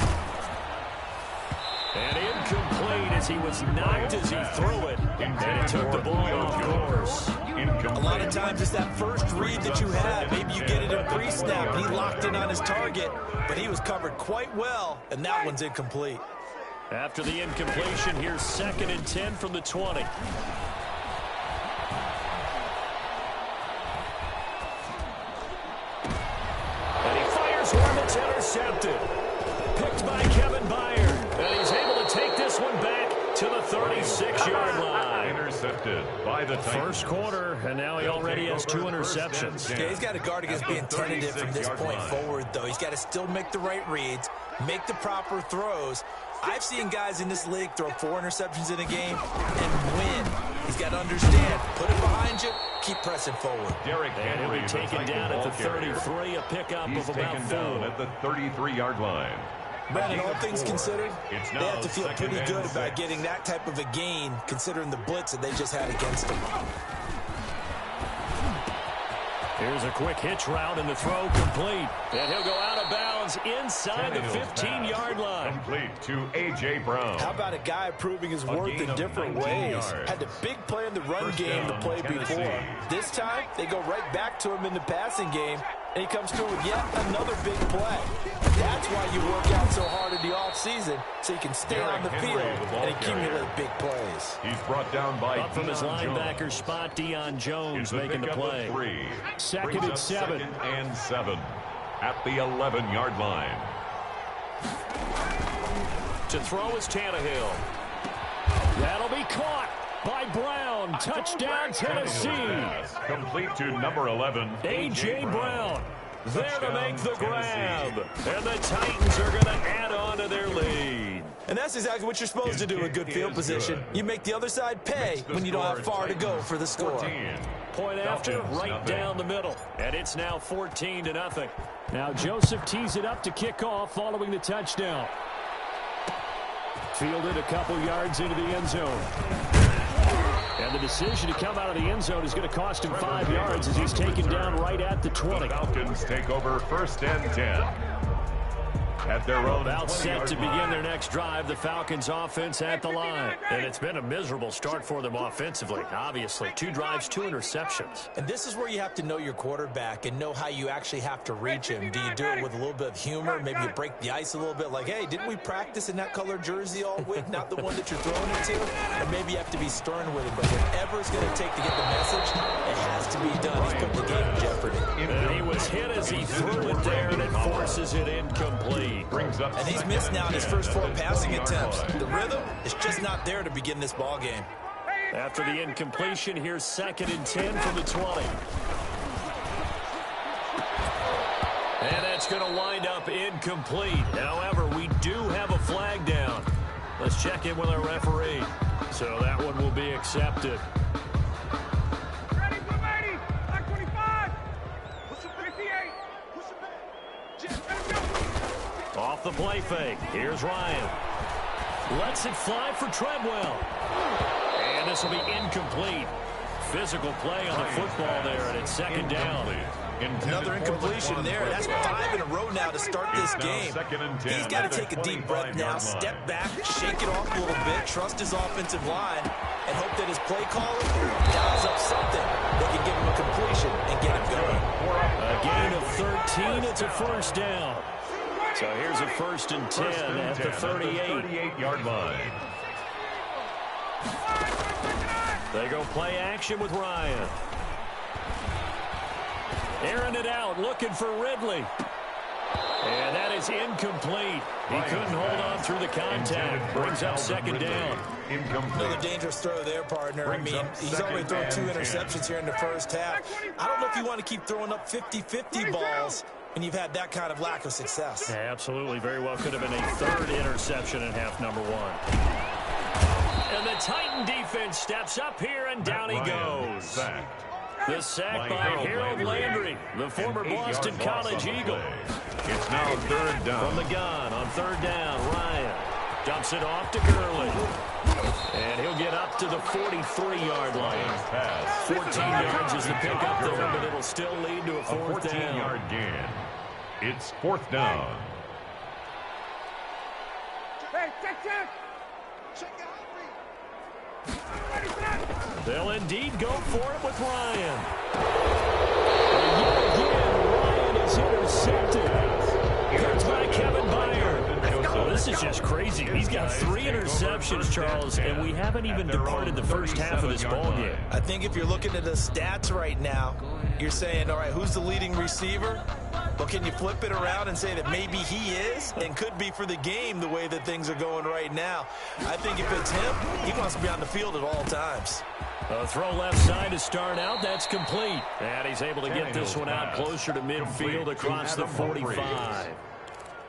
And incomplete as he was knocked as he threw it. And he took the ball off course. A lot of times it's that first read that you have. Maybe you get it in pre-snap, and he locked in on his target, but he was covered quite well, and that one's incomplete. After the incompletion, here's 2nd and 10 from the 20. It's intercepted. Picked by Kevin Byard. And he's able to take this one back to the 36-yard line. Intercepted by the Titans. First quarter, and now he already has 2 interceptions. Yeah, he's got to guard against being tentative from this point forward, though. He's got to still make the right reads, make the proper throws. I've seen guys in this league throw 4 interceptions in a game and win. He's got to understand, put it behind you, keep pressing forward. And he'll be taken down at the 33, a pickup of about 4. Down at the 33-yard line. Brandon, all things considered, they have to feel pretty good about getting that type of a gain, considering the blitz that they just had against them. Here's a quick hitch route, and the throw complete. And he'll go out of bounds inside the 15-yard line. Complete to A.J. Brown. How about a guy proving his worth in different ways? Had the big play in the run game to play before. This time, they go right back to him in the passing game, and he comes through with yet another big play. That's why you work out so hard in the offseason, so you can stay on the field and accumulate big plays. He's brought down by up from his linebacker spot, Deion Jones making the play. 2nd and 7. 2nd and 7 at the 11-yard line. To throw is Tannehill. That'll be caught by Brown. Touchdown, Tennessee. Complete to number 11, A.J. Brown. There to make the grab. And the Titans are going to add on to their lead. And that's exactly what you're supposed to do in good field position. You make the other side pay when you don't have far to go for the score. Point after, right down the middle. And it's now 14-0. Now Joseph tees it up to kick off following the touchdown. Fielded a couple yards into the end zone. And the decision to come out of the end zone is going to cost him 5 yards as he's taken down right at the 20. The Falcons take over 1st and 10. At their own about set to begin their next drive, the Falcons offense at the line. And it's been a miserable start for them offensively. Obviously, 2 drives, 2 interceptions. And this is where you have to know your quarterback and know how you actually have to reach him. Do you do it with a little bit of humor? Maybe you break the ice a little bit like, hey, didn't we practice in that color jersey all week? Not the one that you're throwing it to? Or maybe you have to be stern with him. But whatever it's going to take to get the message, it has to be done. He's putting the game in jeopardy. And he was hit as he threw it there, and it forces it incomplete. And he's missed now in his first 4 passing attempts. The rhythm is just not there to begin this ball game. After the incompletion, here's 2nd and 10 from the 20. And that's going to wind up incomplete. However, we do have a flag down. Let's check in with our referee. So that one will be accepted. Off the play fake. Here's Ryan. Lets it fly for Treadwell. And this will be incomplete. Physical play on the football there, and it's 2nd down. Another incompletion there. That's 5 in a row now to start this game. He's got to take a deep breath now, step back, shake it off a little bit, trust his offensive line, and hope that his play caller dials up something that can give him a completion and get him going. A gain of 13. It's a 1st down. So here's a 1st and 10 at the 38-yard line. They go play action with Ryan. Airing it out, looking for Ridley. And that is incomplete. He couldn't hold on through the contact. Brings up 2nd down. Another dangerous throw there, partner. I mean, he's already thrown 2 interceptions here in the first half. I don't know if you want to keep throwing up 50-50 balls and you've had that kind of lack of success. Yeah, absolutely. Very well could have been a 3rd interception in half number 1. And the Titan defense steps up here, and down he goes. The sack by Harold Landry, the former Boston College Eagle. It's now 3rd down. From the gun on 3rd down, Ryan dumps it off to Gurley. And he'll get up to the 43-yard line. 14 yards is the pickup there, but it'll still lead to a 4th down. 14-yard gain. It's 4th down. Hey, check. They'll indeed go for it with Ryan. And yet again, Ryan is intercepted. That's by Kevin Byard. Oh, this is just crazy. He's got 3 interceptions, Charles, and we haven't even departed the first half of this ballgame. I think if you're looking at the stats right now, you're saying, all right, who's the leading receiver? But can you flip it around and say that maybe he is and could be for the game the way that things are going right now? I think if it's him, he wants to be on the field at all times. A throw left side to start out. That's complete. And he's able to get this one out closer to midfield across the 45.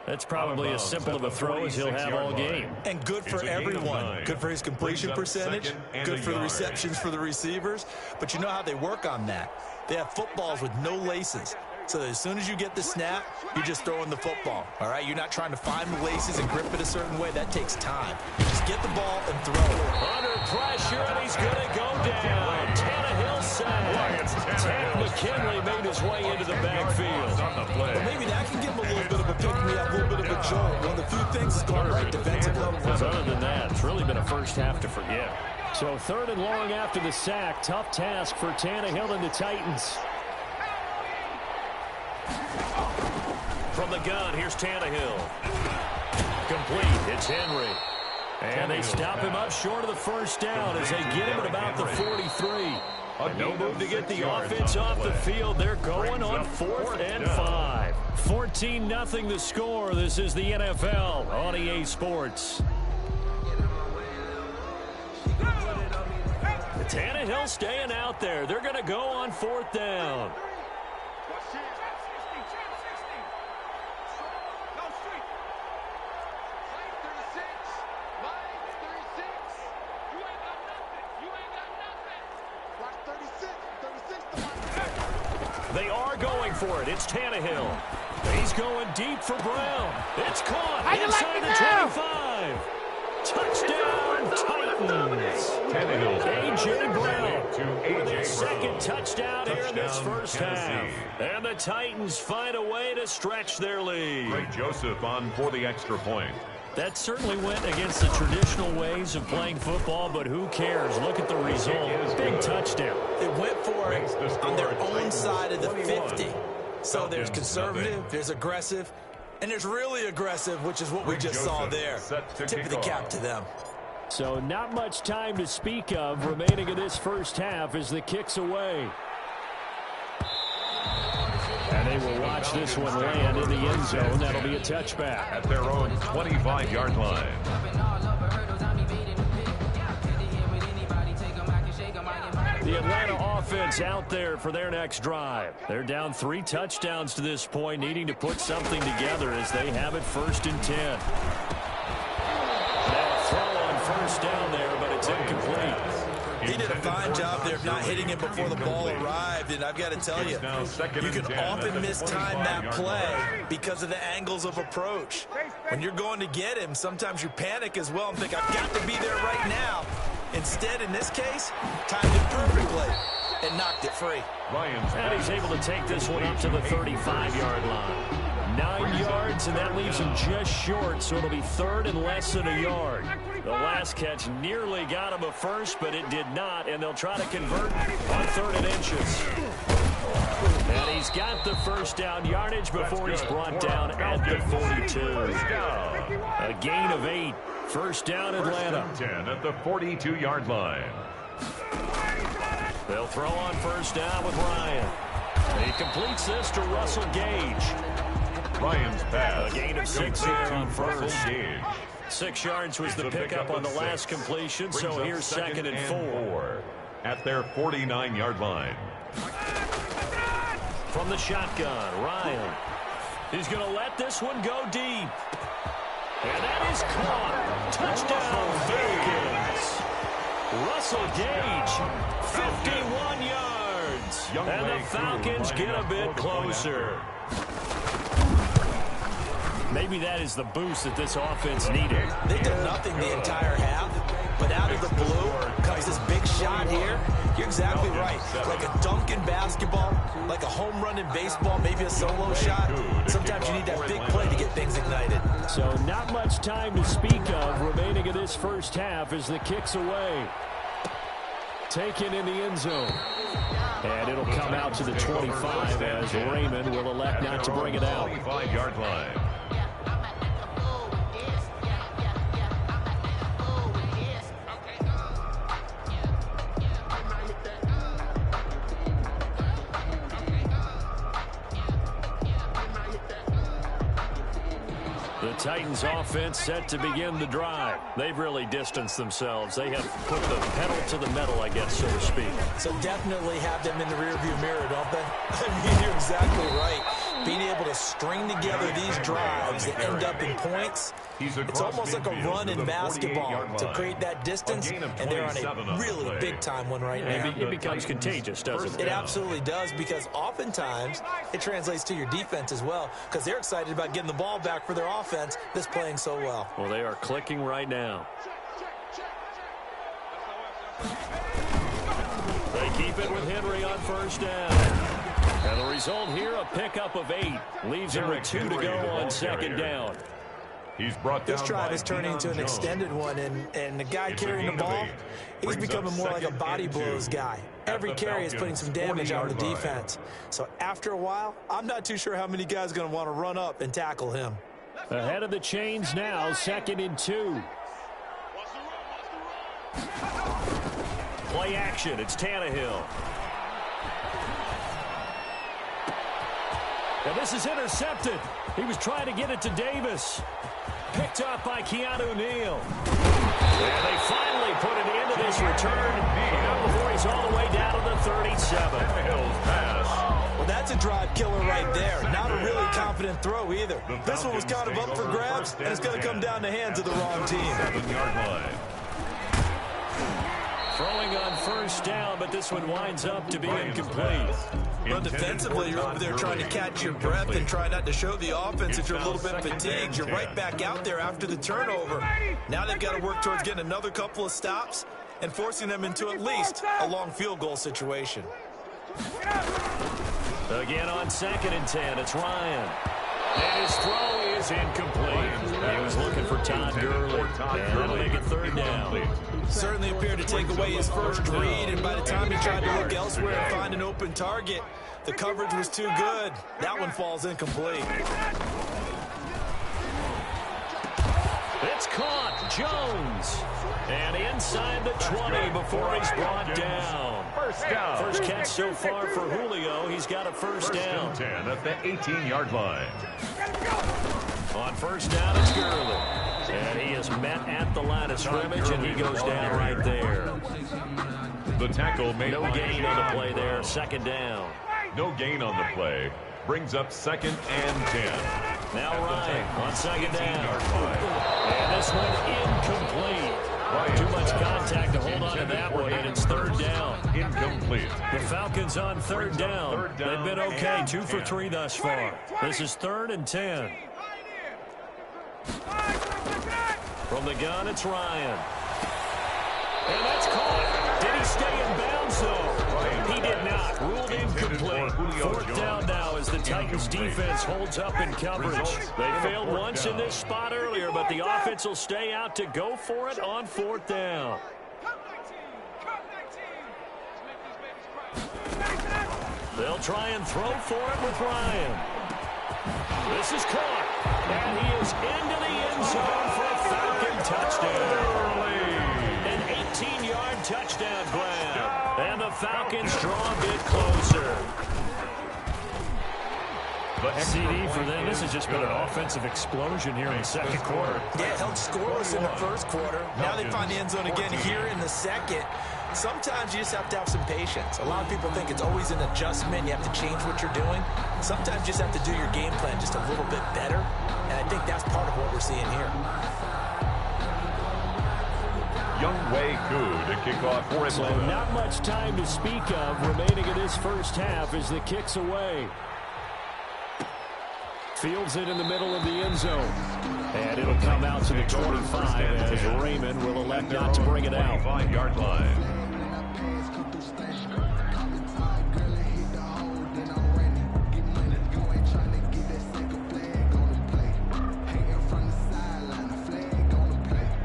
That's probably as simple of a throw as he'll have all game. And good for everyone. Good for his completion percentage. Good for the receptions for the receivers. But you know how they work on that. They have footballs with no laces. So that as soon as you get the snap, you're just throwing the football. All right? You're not trying to find the laces and grip it a certain way. That takes time. Just get the ball and throw it. Under pressure, and he's going to go down. Tannehill sacked. Tank McKinley made his way into the backfield. Well, maybe that can give him a little bit of a pick-me-up, a little bit of a jolt. One of the few things that's going right defensively. Other than that, it's really been a first half to forget. So 3rd and long after the sack. Tough task for Tannehill and the Titans. From the gun, here's Tannehill. Complete. It's Henry. And they stop him up short of the first down as they get him at about the 43. No move to get the offense off the field. They're going on 4th and 5. 14-0 the score. This is the NFL on EA Sports. Tannehill staying out there. They're going to go on 4th down. They are going for it. It's Tannehill. He's going deep for Brown. It's caught inside the 25. Touchdown, Titans. A.J. Brown with his second touchdown here in this first half. And the Titans find a way to stretch their lead. Ray Joseph on for the extra point. That certainly went against the traditional ways of playing football, but who cares? Look at the result. Big touchdown. They went for it on their own side of the 50. So there's conservative, there's aggressive, and there's really aggressive, which is what we just saw there. Tip of the cap to them. So not much time to speak of remaining in this first half as the kick's away. And they will watch this one land in the end zone. That'll be a touchback. At their own 25-yard line. The Atlanta offense out there for their next drive. They're down 3 touchdowns to this point, needing to put something together as they have it 1st and 10. Now throw on 1st down there, but it's incomplete. He did a fine job there of not hitting him before the ball arrived, and I've got to tell you, you can often mistime that play because of the angles of approach. When you're going to get him, sometimes you panic as well and think, I've got to be there right now. Instead, in this case, timed it perfectly and knocked it free. And he's able to take this one up to the 35-yard line. 9 yards, and that leaves him just short, so it'll be 3rd and less than a yard. The last catch nearly got him a first, but it did not, and they'll try to convert on 3rd and inches. And he's got the first down yardage before he's brought down at the 42. A gain of 8. First down, Atlanta. 10 at the 42-yard line. They'll throw on 1st down with Ryan. He completes this to Russell Gage. Ryan's pass. A gain of 6 here on 1st. 6 yards was the pickup on the last completion, so here's 2nd and 4. At their 49-yard line. From the shotgun, Ryan. He's going to let this one go deep. And that is caught. Touchdown, Falcons. Russell Gage, 51 yards. And the Falcons get a bit closer. Maybe that is the boost that this offense needed. They did nothing the entire half, but out of the blue comes this big shot here. You're exactly right. Like a dunk in basketball, like a home run in baseball, maybe a solo shot. Sometimes you need that big play to get things ignited. So not much time to speak of remaining in this first half as the kick's away. Taken in the end zone. And it'll come out to the 25 as Raymond will elect not to bring it out. 25-yard line. The Titans offense set to begin the drive. They've really distanced themselves. They have put the pedal to the metal, I guess, so to speak. So definitely have them in the rearview mirror, don't they? I mean, you're exactly right. Being able to string together these drives that end up in points, it's almost like a run in basketball to create that distance, and they're on a really big-time one right now. It becomes contagious, doesn't it? It absolutely does, because oftentimes it translates to your defense as well, because they're excited about getting the ball back for their offense that's playing so well. Well, they are clicking right now. They keep it with Henry on first down. And the result here, a pickup of 8. Leaves him with 2 to go on second down. He's brought this drive is turning into an extended one, and the guy carrying the ball, he's becoming more like a body blows guy. Every carry is putting some damage on the defense. So after a while, I'm not too sure how many guys are going to want to run up and tackle him. Ahead of the chains now, 2nd and 2. Play action, it's Tannehill. And this is intercepted. He was trying to get it to Davis. Picked up by Keanu Neal. And they finally put it into this return. Now before he's all the way down to the 37. Well, that's a drive killer right there. Not a really confident throw either. This one was kind of up for grabs, and it's going to come down the hands of the wrong team. 7-yard line. Throwing on first down, but this one winds up to be incomplete. Well, defensively, you're over there trying to catch your breath and try not to show the offense that you're a little bit fatigued. You're right back out there after the turnover. Now they've got to work towards getting another couple of stops and forcing them into at least a long field goal situation. Again on 2nd and 10, it's Ryan. And his throw is incomplete. He was looking for Todd Gurley. And that'll make it 3rd down. Certainly appeared to take away his first read, and by the time he tried to look elsewhere and find an open target, the coverage was too good. That one falls incomplete. It's caught. Jones. And inside the 20 before he's brought down. First catch so far for Julio. He's got a first down. 10 at the 18-yard line. On first down, it's Gurley. And he is met at the line of scrimmage, and he goes down right there. The tackle made no gain on the play there. 2nd down. No gain on the play. Brings up 2nd and 10. Now Ryan on 2nd down. And this one incomplete. Too much contact to hold on to that one, and it's 3rd down. Incomplete. The Falcons on 3rd down. They've been okay, 2 for 3 thus far. This is 3rd and 10. From the gun, it's Ryan. And that's caught. Did he stay in bounds, though? He did not. Ruled incomplete. 4th down now as the Titans defense holds up in coverage. They failed once in this spot earlier, but the offense will stay out to go for it on 4th down. They'll try and throw for it with Ryan. This is caught. And he is into the end zone for a Falcon touchdown. An 18-yard touchdown grab. And the Falcons draw a bit closer. CD for them. This has just been an offensive explosion here in the 2nd quarter. Yeah, held scoreless in the 1st quarter. Now they find the end zone again here in the 2nd. Sometimes you just have to have some patience. A lot of people think it's always an adjustment. You have to change what you're doing. Sometimes you just have to do your game plan just a little bit better. And I think that's part of what we're seeing here. Younghoe Koo to kick off for Atlanta. So not much time to speak of remaining in this first half as the kick's away. Fields it in the middle of the end zone. And it'll come out to the 25 as Raymond will elect not to bring it out. 5-yard line.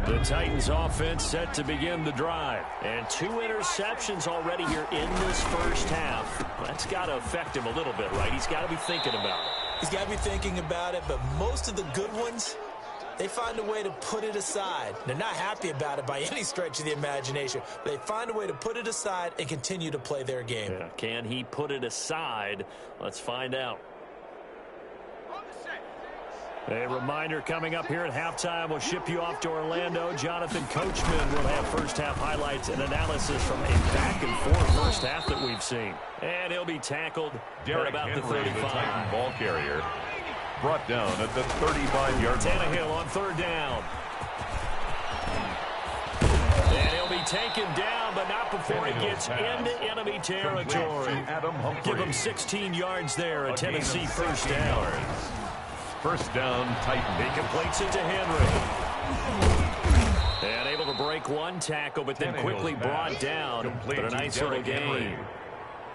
The Titans offense set to begin the drive. And 2 interceptions already here in this first half. That's got to affect him a little bit, right? He's got to be thinking about it. He's got to be thinking about it, but most of the good ones, they find a way to put it aside. They're not happy about it by any stretch of the imagination, but they find a way to put it aside and continue to play their game. Yeah. Can he put it aside? Let's find out. A reminder coming up here at halftime. We'll ship you off to Orlando. Jonathan Coachman will have first-half highlights and analysis from a back-and-forth first half that we've seen. And he'll be tackled at about the 35. The Titan ball carrier, brought down at the 35-yard line. Tannehill on third down. And he'll be taken down, but not before he gets into enemy territory. Give him 16 yards there, a Tennessee first down. First down, Titan. He completes it to Henry. And able to break one tackle, but then quickly brought down. But a nice little gain.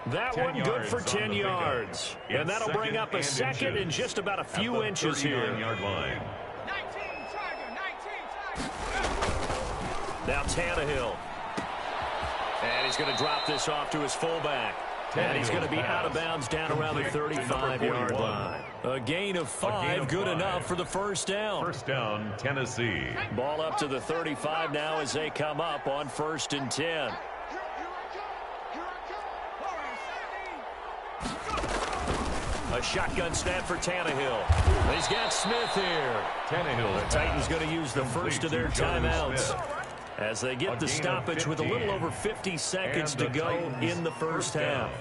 That one good for 10 yards. And that'll bring up a second and just about a few inches here. 19 Yard line. Now Tannehill. And he's going to drop this off to his fullback. And he's going to be out of bounds down around the 35-yard line. A gain of 5, good enough for the first down. First down, Tennessee. Ball up to the 35 now as they come up on 1st and 10. A shotgun snap for Tannehill. He's got Smith here. Tannehill. The Titans going to use the first of their timeouts as they get the stoppage with a little over 50 seconds to go in the first half.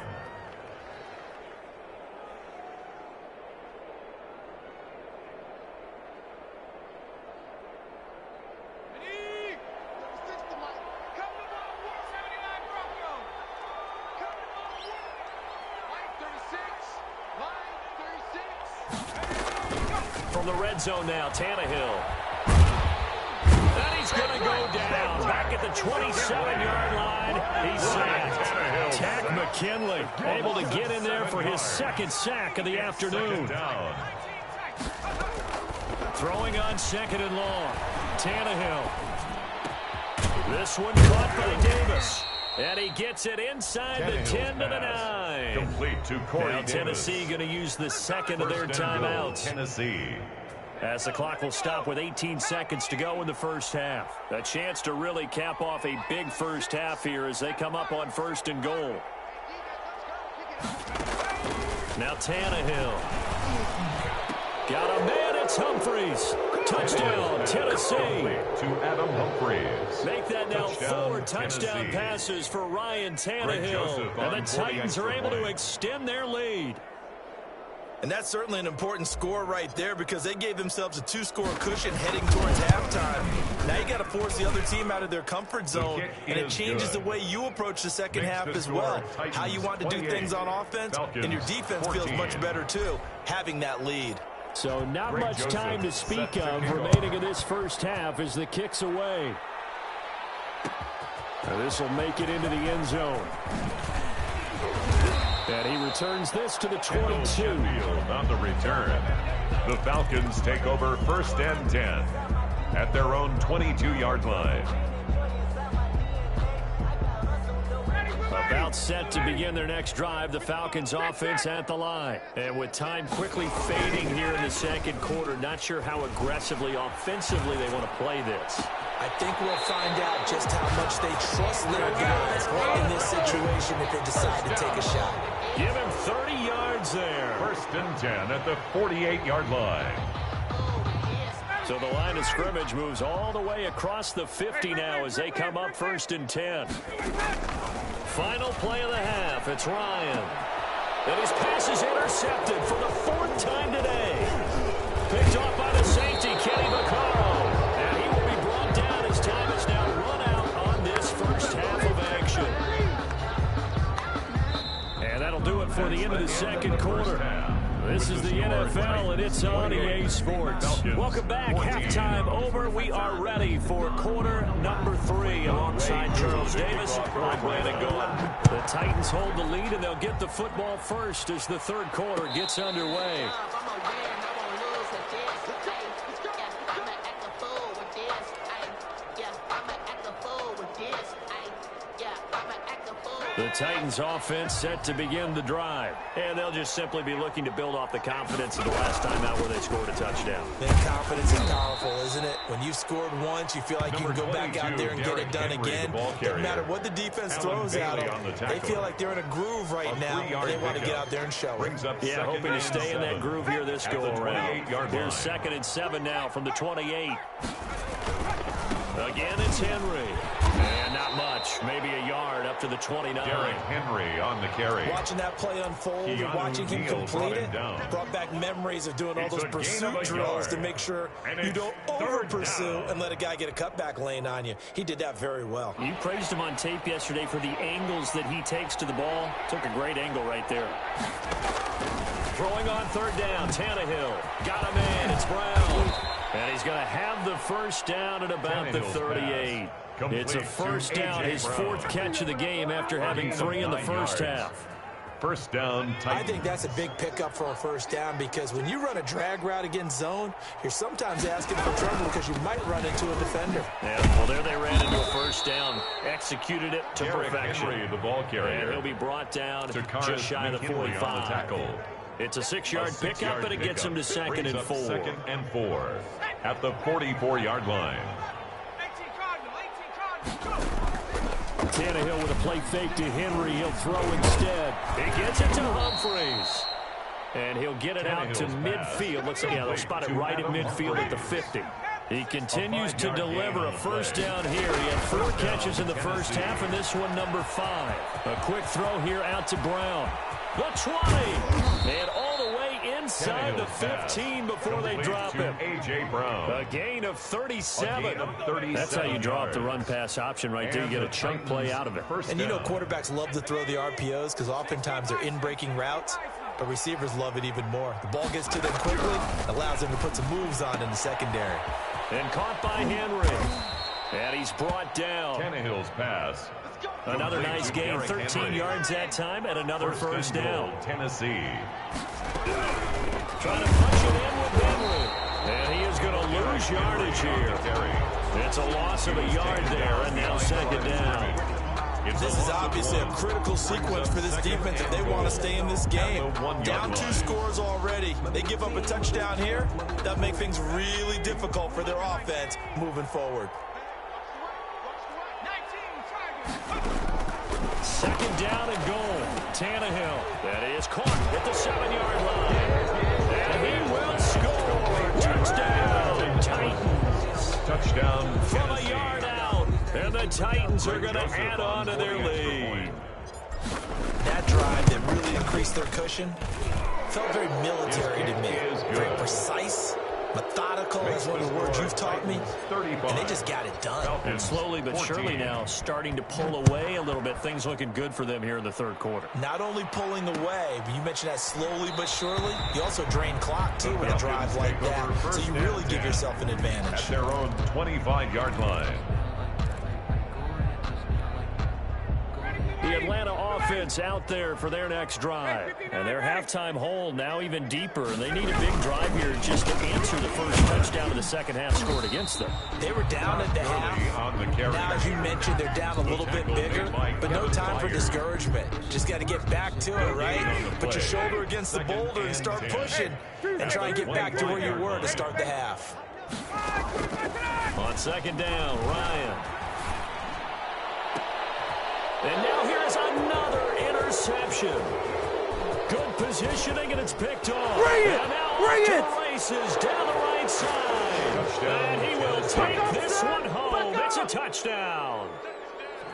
From the red zone now, Tannehill. And he's going to go down. Back at the 27-yard line. He's sacked. Tack McKinley able to get in there for his second sack of the afternoon. Throwing on 2nd and long. Tannehill. This one caught by Davis. And he gets it inside the 10 to the 9. Complete to Corey now Tennessee going to use the second of their timeouts. Tennessee. As the clock will stop with 18 seconds to go in the first half. A chance to really cap off a big first half here as they come up on 1st and goal. Now Tannehill. Got a man, it's Humphreys. Touchdown, Tennessee. To Adam Humphreys. Make that now 4 touchdown passes for Ryan Tannehill. And the Titans are able to extend their lead. And that's certainly an important score right there because they gave themselves a 2-score cushion heading towards halftime. Now you got to force the other team out of their comfort zone, and it changes the way you approach the second half as well. How you want to do things on offense, and your defense feels much better too, having that lead. So not much time to speak of remaining in this first half as the kick's away. Now this will make it into the end zone. And he returns this to the 22. On the return. The Falcons take over 1st and 10 at their own 22-yard line. About set to begin their next drive, the Falcons offense at the line. And with time quickly fading here in the second quarter, not sure how aggressively, offensively they want to play this. I think we'll find out just how much they trust their guys in this situation if they decide to take a shot. Give him 30 yards there. 1st and 10 at the 48-yard line. So the line of scrimmage moves all the way across the 50 now as they come up 1st and 10. Final play of the half. It's Ryan. And his pass is intercepted for the 4th time today. Picked off by the safety, Kenny Vaccaro. And he will be brought down as time is now run out on this first half of action. And that'll do it for the end of the second quarter. This is the NFL, and it's on EA Sports. Welcome back. Halftime over. We are ready for quarter number 3. Alongside Charles Davis, I'm Brandon Gordon. The Titans hold the lead, and they'll get the football first as the third quarter gets underway. The Titans offense set to begin the drive. And they'll just simply be looking to build off the confidence of the last time out where they scored a touchdown. That confidence is powerful, isn't it? When you've scored once, you feel like you can go back out there and get it done again. Doesn't matter what the defense throws at them. They feel like they're in a groove right now, and they want to get out there and show it. Yeah, hoping to stay in that groove here this go-around. Here's 2nd and 7 now from the 28. Again, it's Henry. And not much. Maybe a yard up to the 29. Derrick Henry on the carry. Watching that play unfold and watching him complete it brought back memories of doing all those pursuit drills to make sure you don't over-pursue and let a guy get a cutback lane on you. He did that very well. You praised him on tape yesterday for the angles that he takes to the ball. Took a great angle right there. Throwing on 3rd down, Tannehill. Got him in. It's Brown. And he's going to have the first down at about the 38. It's a first down, his 4th catch of the game after having 3 in the first half. First down, Titans. I think that's a big pickup for a first down because when you run a drag route against zone, you're sometimes asking for trouble because you might run into a defender. Yeah, well, there they ran into a first down, executed it to perfection. Henry, the ball carrier. And he'll be brought down just shy of the 45. On the tackle. It's a 6-yard pickup, and it gets him to 2nd and 4. 2nd and 4 at the 44-yard line. Tannehill with a play fake to Henry. He'll throw instead. He gets it to Humphreys. And he'll get it out to midfield. Looks like they'll spot it right at midfield at the 50. He continues to deliver a first down here. He had 4 catches in the first half, and this one number 5. A quick throw here out to Brown. The 20. And all the way inside the 15 before they drop him. A.J. Brown. A gain of 37. That's how you draw up the run-pass option right there. You get a chunk play out of it. And you know quarterbacks love to throw the RPOs because oftentimes they're in-breaking routes, but receivers love it even more. The ball gets to them quickly, allows them to put some moves on in the secondary. And caught by Henry. And he's brought down. Tannehill's pass. Another nice gain, 13 yards that time, and another first down. Tennessee. Trying to punch it in with Henry. And he is going to lose yardage here. It's a loss of a yard there, and now 2nd down. This is obviously a critical sequence for this defense if they want to stay in this game. Down 2 scores already. They give up a touchdown here. That'll make things really difficult for their offense moving forward. 2nd down and goal. Tannehill. That is caught at the 7-yard line. And he will score. Touchdown, Titans. Touchdown, from a yard out. And the Titans are going to add on to their lead. That drive that really increased their cushion felt very military to me. Very precise. Methodical, that's one of the words you've taught me, and they just got it done. And slowly but surely now starting to pull away a little bit. Things looking good for them here in the 3rd quarter. Not only pulling away, but you mentioned that slowly but surely. You also drain clock, too, with a drive like that, so you really give yourself an advantage. At their own 25-yard line. The Atlanta offense out there for their next drive. And their halftime hole now even deeper. And they need a big drive here just to answer the first touchdown of the 2nd half scored against them. They were down at the half. Now, as you mentioned, they're down a little bit bigger. But no time for discouragement. Just got to get back to it, right? Put your shoulder against the boulder and start pushing. And try and get back to where you were to start the half. On 2nd down, Ryan. And now here's another interception. Good positioning, and it's picked off. Bring it! And now Bring to it! the races down the right side. And he will take this one home. It's a touchdown.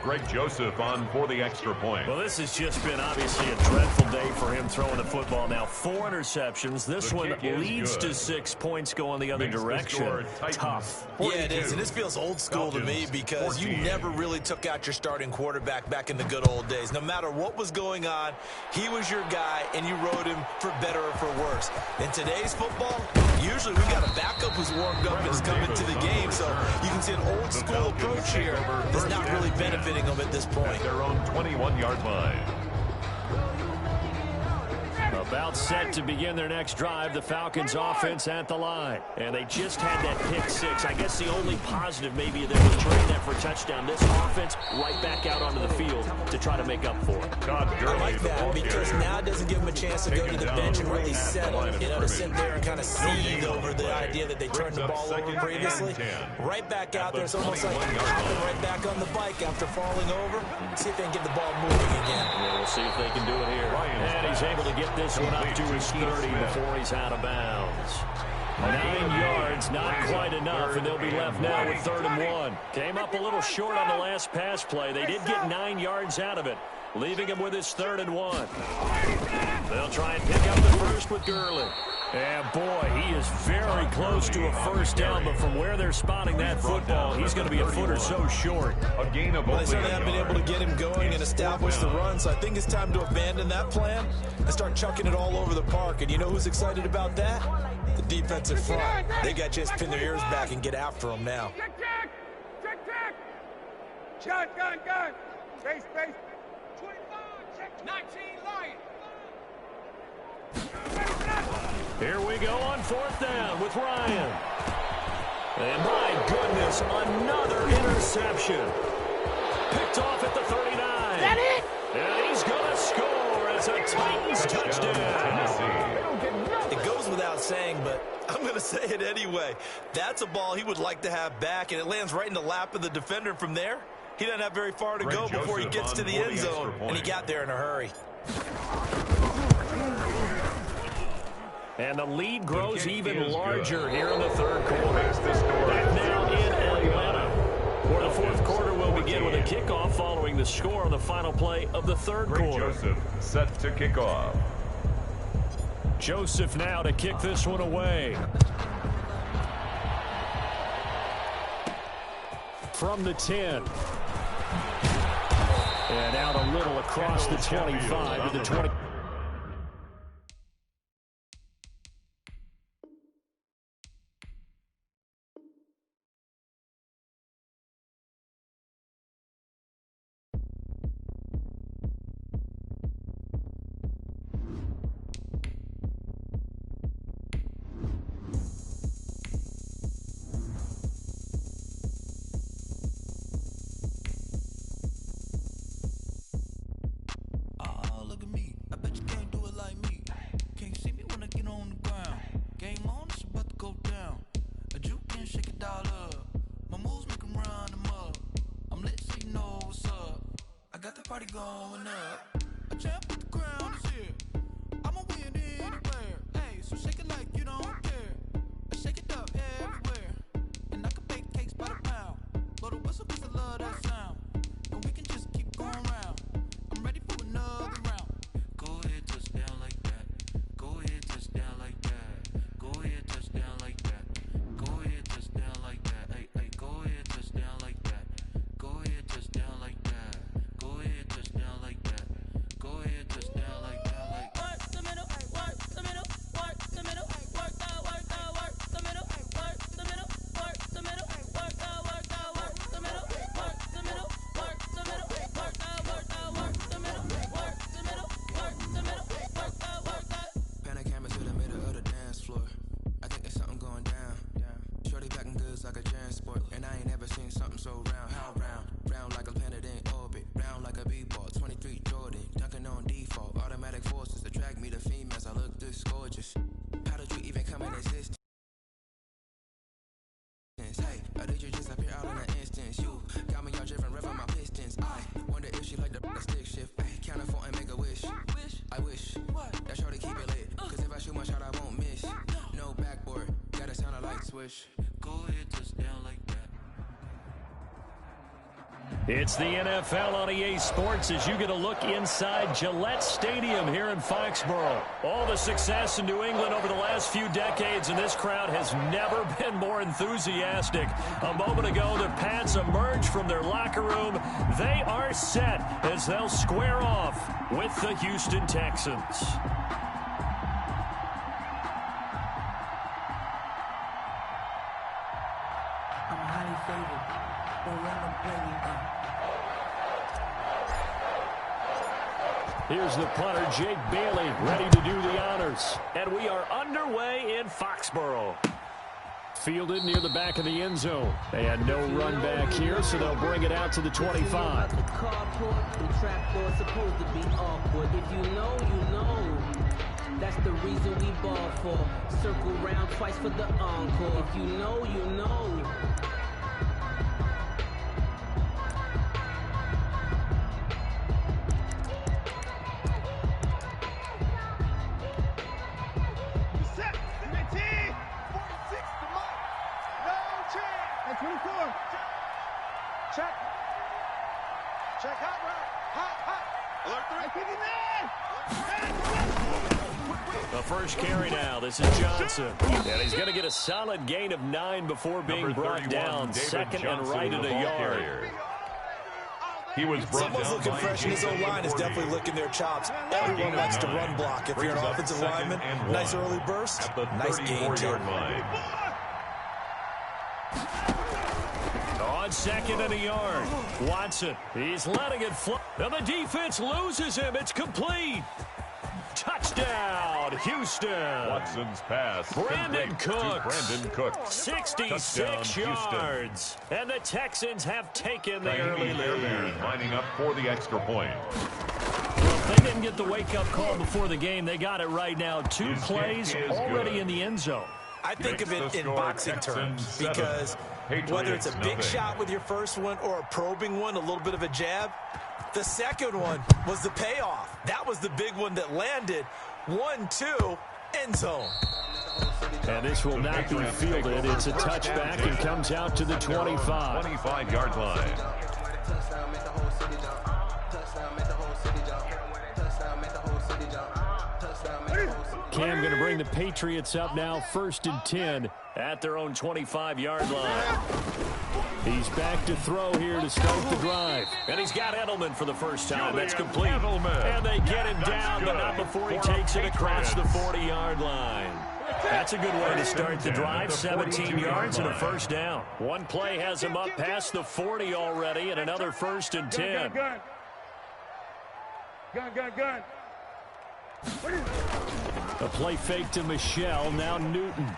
Greg Joseph on for the extra point. Well, this has just been obviously a dreadful day for him throwing the football. Now 4 interceptions. This one leads to 6 points going the other direction. Tough. Yeah, it is. And this feels old school to me because you never really took out your starting quarterback back in the good old days. No matter what was going on, he was your guy, and you rode him for better or for worse. In today's football, usually we got a backup who's warmed up and is coming to the game, so you can see an old school approach here that's not really benefiting them at this point. At their own 21-yard line. About About set to begin their next drive, the Falcons offense at the line. And they just had that pick six. I guess the only positive maybe that was turning that for a touchdown. This offense right back out onto the field to try to make up for it. I like that because now it doesn't give them a chance to go to the bench and really settle. You know, to sit there and kind of seethe over the idea that they turned the ball over previously. Right back out there. It's almost like hopping right back on the bike after falling over. See if they can get the ball moving again. Yeah, we'll see if they can do it here. And he's able to get this one up to his 30 before he's out of bounds. 9 yards, not quite enough, and they'll be left now with 3rd and 1. Came up a little short on the last pass play. They did get 9 yards out of it, leaving him with his 3rd and 1. They'll try and pick up the first with Gurley. And, boy, he is very close to a first down, but from where they're spotting that football, he's going to be a foot or so short. A gain of they certainly haven't been able to get him going and establish the run, so I think it's time to abandon that plan and start chucking it all over the park. And you know who's excited about that? The defensive front. They got just pin their ears back and get after him now. Check. Shotgun, gun. Base. 25, check. 19, line. Here we go on 4th down with Ryan. And my goodness, another interception. Picked off at the 39. Is that it? And he's going to score as a Titans touchdown. It goes without saying, but I'm going to say it anyway. That's a ball he would like to have back, and it lands right in the lap of the defender from there. He doesn't have very far to go before he gets to the end zone, and he got there in a hurry. And the lead grows even larger here in the 3rd quarter. Back now in Atlanta, where the 4th quarter will begin with a kickoff following the score on the final play of the 3rd quarter. Joseph set to kick off. Joseph now to kick this one away. From the 10. And out a little across the 25 to the 20. Party going up. I jump with the crown is here. I'ma win anywhere. Hey, so shake it like you don't care. I shake it up everywhere. And I can bake cakes by the pound. Blow the whistle 'cause I love that sound. And we can just keep going round. I'm ready for another round. Go ahead, touch down like that. Go ahead, touch down like that. Go ahead, touch down like that. Go ahead, touch down like that. Hey, go ahead, touch down like that. Go ahead, touch down like that. Go ahead, touch down like that. Go ahead, touch down like that. Like work the middle, work the middle, work the middle, work the middle, work the middle, work the middle, work the middle, work the middle, work the middle, work the middle, work the middle, work the middle, work the. Panic cameras to the middle of the dance floor. I think there's something going down. Shorty packing goods like a transport, and I ain't never seen something so round. How round? Round like a planet in orbit, round like a b-ball. 23 Jordan, dunking on default. Automatic forces attract me to females. I look this gorgeous. How did you even come in existence? Hey, or did you just appear out in an instance? You got me all driven, revving my pistons. I wonder if she like the stick shift. Ay, count a 4 and make a wish. I wish that shorty keep it lit. 'Cause if I shoot my shot, I won't miss. No backboard, gotta sound a light swish. Go ahead, touch down like that. It's the NFL on EA Sports as you get a look inside Gillette Stadium here in Foxborough. All the success in New England over the last few decades, and this crowd has never been more enthusiastic. A moment ago, the Pats emerged from their locker room. They are set as they'll square off with the Houston Texans. I'm highly favored. Don't let them play me. Here's the punter, Jake Bailey, ready to do the honors. And we are underway in Foxborough. Fielded near the back of the end zone. They had no run back here, so they'll bring it out to the 25. The carport, the trapdoor supposed to be awkward. If you know, you know. That's the reason we ball for. Circle round twice for the encore. If you know, you know. Set. 19. 46 to Mike. No chance. At 24. Check. Check hot route. Hot. Alert 3. The first carry now. This is Johnson. And he's going to get a solid gain of 9 before being brought down. David Second Johnson, and right at a yard. Carrier. He was brought Someone's down looking by fresh, and his O-line is definitely licking their chops. Everyone likes to run block. If you're an offensive lineman, nice early burst, at the nice gain too. 34-yard line. On second and a yard. Watson, he's letting it fly. And the defense loses him. It's complete. Touchdown, Houston. Watson's pass. Brandon Cooks. Brandon Cooks. 66 Touchdown, yards. And the Texans have taken the early Air lead. Bears lining up for the extra point. Well, if they didn't get the wake-up call before the game, they got it right now. 2 plays already good. in the end zone. I think of it in score, boxing Texans terms 7, because whether it's a big nothing. shot with your first one or a probing one, a little bit of a jab, the second one was the payoff. That was the big one that landed. 1-2, end zone. And this will not be fielded. It's a touchback and comes out to the 25. 25-yard line. Cam going to bring the Patriots up now, 1st and 10 at their own 25-yard line. He's back to throw here to start the drive. And he's got Edelman for the first time. That's complete. And they get him down, but not before he takes it across the 40-yard line. That's a good way to start the drive. 17 yards and a first down. One play has him up past the 40 already, and another 1st and 10. Gun. A play fake to Michelle, now Newton.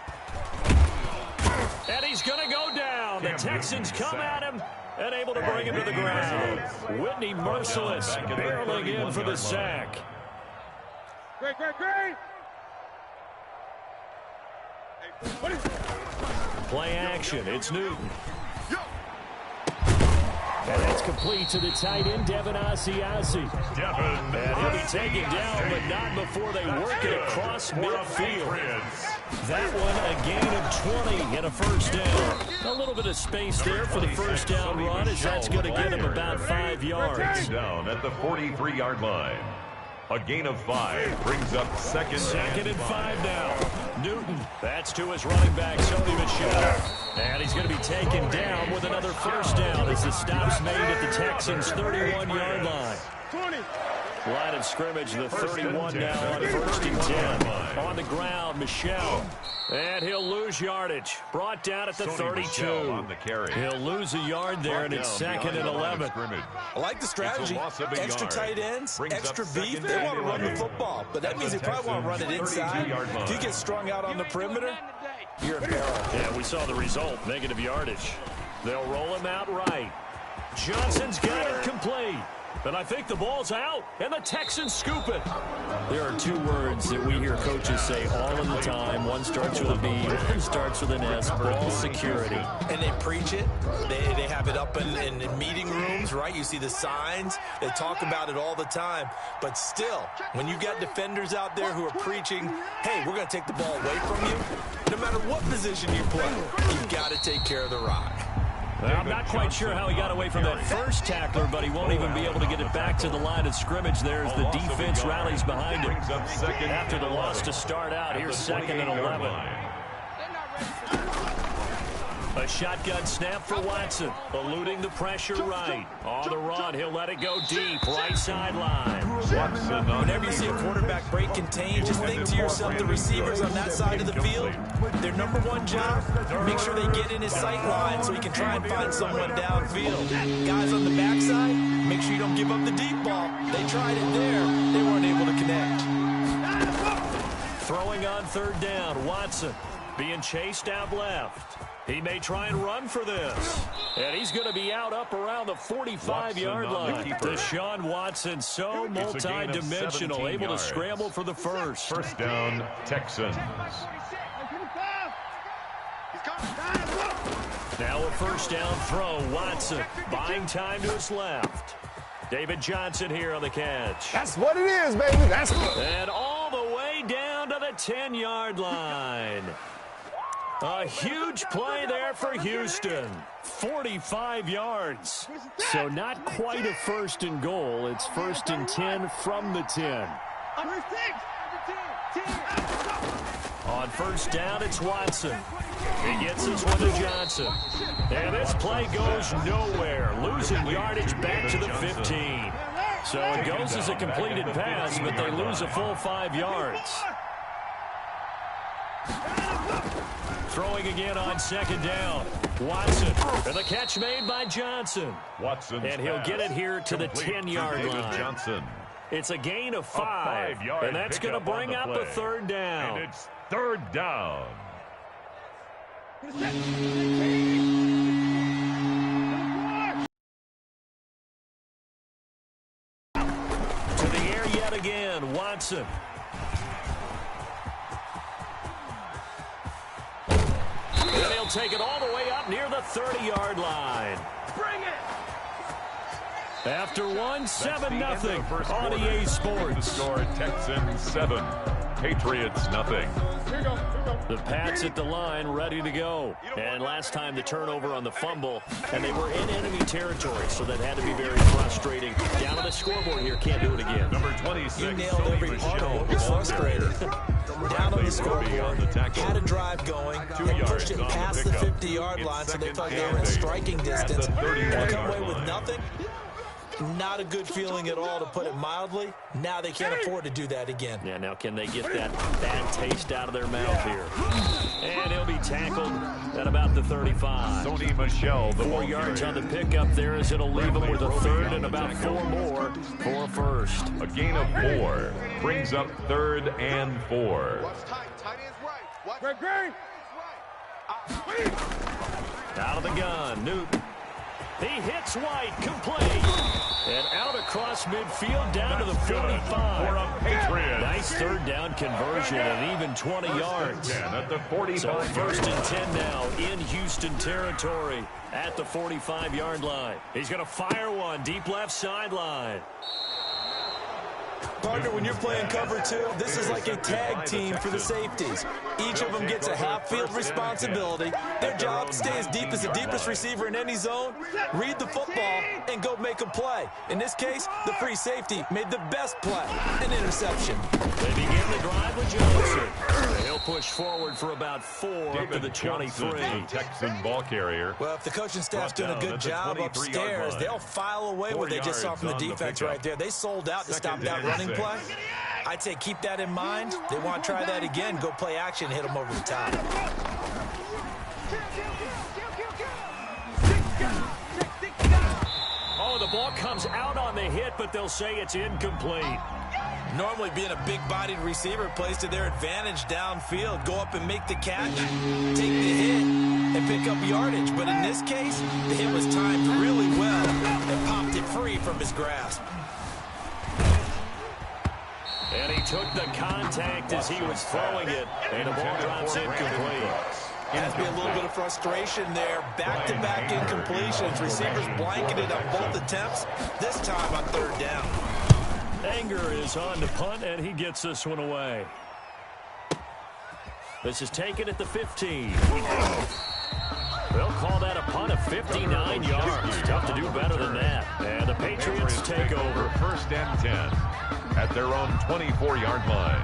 And he's going to go down. The Texans come at him and able to bring him to the ground. Whitney Merciless barreling in for the sack. Great. Play action. It's Newton. And that's complete to the tight end, Devin Asiasi. And he'll be taken down, but not before they work it across midfield. That one, a gain of 20 and a first down. A little bit of space there for the first down run, as that's going to get him about 5 yards. Down at the 43-yard line. A gain of 5 brings up second and 5 now. Newton, that's to his running back, Sony Michel. And he's going to be taken down with another first down as the stop's made at the Texans' 31-yard line. 20. Line of scrimmage, the 31 now on 1st and 10. On the ground, Michel. And he'll lose yardage. Brought down at the 32. On the carry. He'll lose a yard there, and it's 2nd and 11. I like the strategy. Extra tight ends, extra beef. They want to run the football, but that means they probably want to run it inside. If you get strung out on the perimeter, you're in peril. Yeah, we saw the result, negative yardage. They'll roll him out right. Johnson's got it complete. And I think the ball's out, and the Texans scoop it. There are 2 words that we hear coaches say all of the time. One starts with a B, one starts with an S, ball security. And they preach it. They have it up in meeting rooms, right? You see the signs. They talk about it all the time. But still, when you got defenders out there who are preaching, hey, we're going to take the ball away from you, no matter what position you play, you've got to take care of the rock. Well, I'm not quite sure how he got away from that first tackler, but he won't even be able to get it back to the line of scrimmage there as the defense rallies behind him. After the loss to start out, here's 2nd and 11. A shotgun snap for Watson, eluding the pressure right. On the run, he'll let it go deep, right sideline. Whenever you see a quarterback break contain, just think to yourself, the receivers on that side of the field, their number one job, make sure they get in his sight line so he can try and find someone downfield. Guys on the backside, make sure you don't give up the deep ball. They tried it there. They weren't able to connect. Throwing on third down, Watson being chased out left. He may try and run for this. And he's going to be out up around the 45-yard line. Deshaun Watson, so multi-dimensional, able to scramble for the first. First down, Texans. Now a first down throw, Watson buying time to his left. David Johnson here on the catch. That's what it is, baby. That's what. And all the way down to the 10-yard line. A huge play there for Houston. 45 yards. So not quite a first and goal. It's first and 10 from the 10. On first down, it's Watson. He gets this one to Johnson. And this play goes nowhere. Losing yardage back to the 15. So it goes as a completed pass, but they lose a full 5 yards. Throwing again on second down. Watson. And the catch made by Johnson. Watson's and he'll get it here to the 10-yard line. Johnson. It's a gain of 5. And that's going to bring up a third down. And it's third down. To the air yet again, Watson. And he'll take it all the way up near the 30-yard line. Bring it! After one, 7-0 on EA Sports. The score, Texans 7, Patriots nothing. Here we go. The Pats at the line, ready to go. And last time the turnover on the fumble, and they were in enemy territory, so that had to be very frustrating. Down on the scoreboard here, can't do it again. Number 26, You nailed every part of what was frustrating. Down on the scoreboard, had a drive going, and pushed it past the 50-yard line, so they thought they were in striking distance. And to come away with nothing, not a good feeling at all, to put it mildly. Now they can't afford to do that again. Yeah, now can they get that bad taste out of their mouth here? And he'll be tackled at about the 35. Sony Michel, the 4 yards on the pickup there, as it'll leave him with a third and about 4 more for a first. A gain of 4 brings up third and 4. Out of the gun, Newton. He hits White, complete. And out across midfield, down to the 45. For a Patriot. Nice third down conversion and even 20 yards. At the 45. So first and 10 now in Houston territory at the 45-yard line. He's going to fire one deep left sideline. Partner, when you're playing cover 2, this is like a tag team for the safeties. Each of them gets a half-field responsibility. Their job, stay as deep as the deepest receiver in any zone, read the football, and go make a play. In this case, the free safety made the best play, an interception. They begin the drive with Johnson. He'll push forward for about 4 up to the 23. Texan ball carrier. Well, if the coaching staff's doing a good job upstairs, they'll file away what they just saw from the defense right there. They sold out to stop that running play. I'd say keep that in mind. They want to try that again. Go play action, hit them over the top. Oh, the ball comes out on the hit, but they'll say it's incomplete. Normally being a big-bodied receiver plays to their advantage downfield. Go up and make the catch, take the hit, and pick up yardage. But in this case, the hit was timed really well and popped it free from his grasp. And he took the contact as he was throwing it, and the ball drops incomplete. Has to be a little bit of frustration there. Back-to-back incompletions. Receivers blanketed on both attempts, this time on third down. Anger is on the punt, and he gets this one away. This is taken at the 15. They'll call that a punt of 59 yards. Tough to do better than that. And the Patriots take over. First and 10 at their own 24-yard line.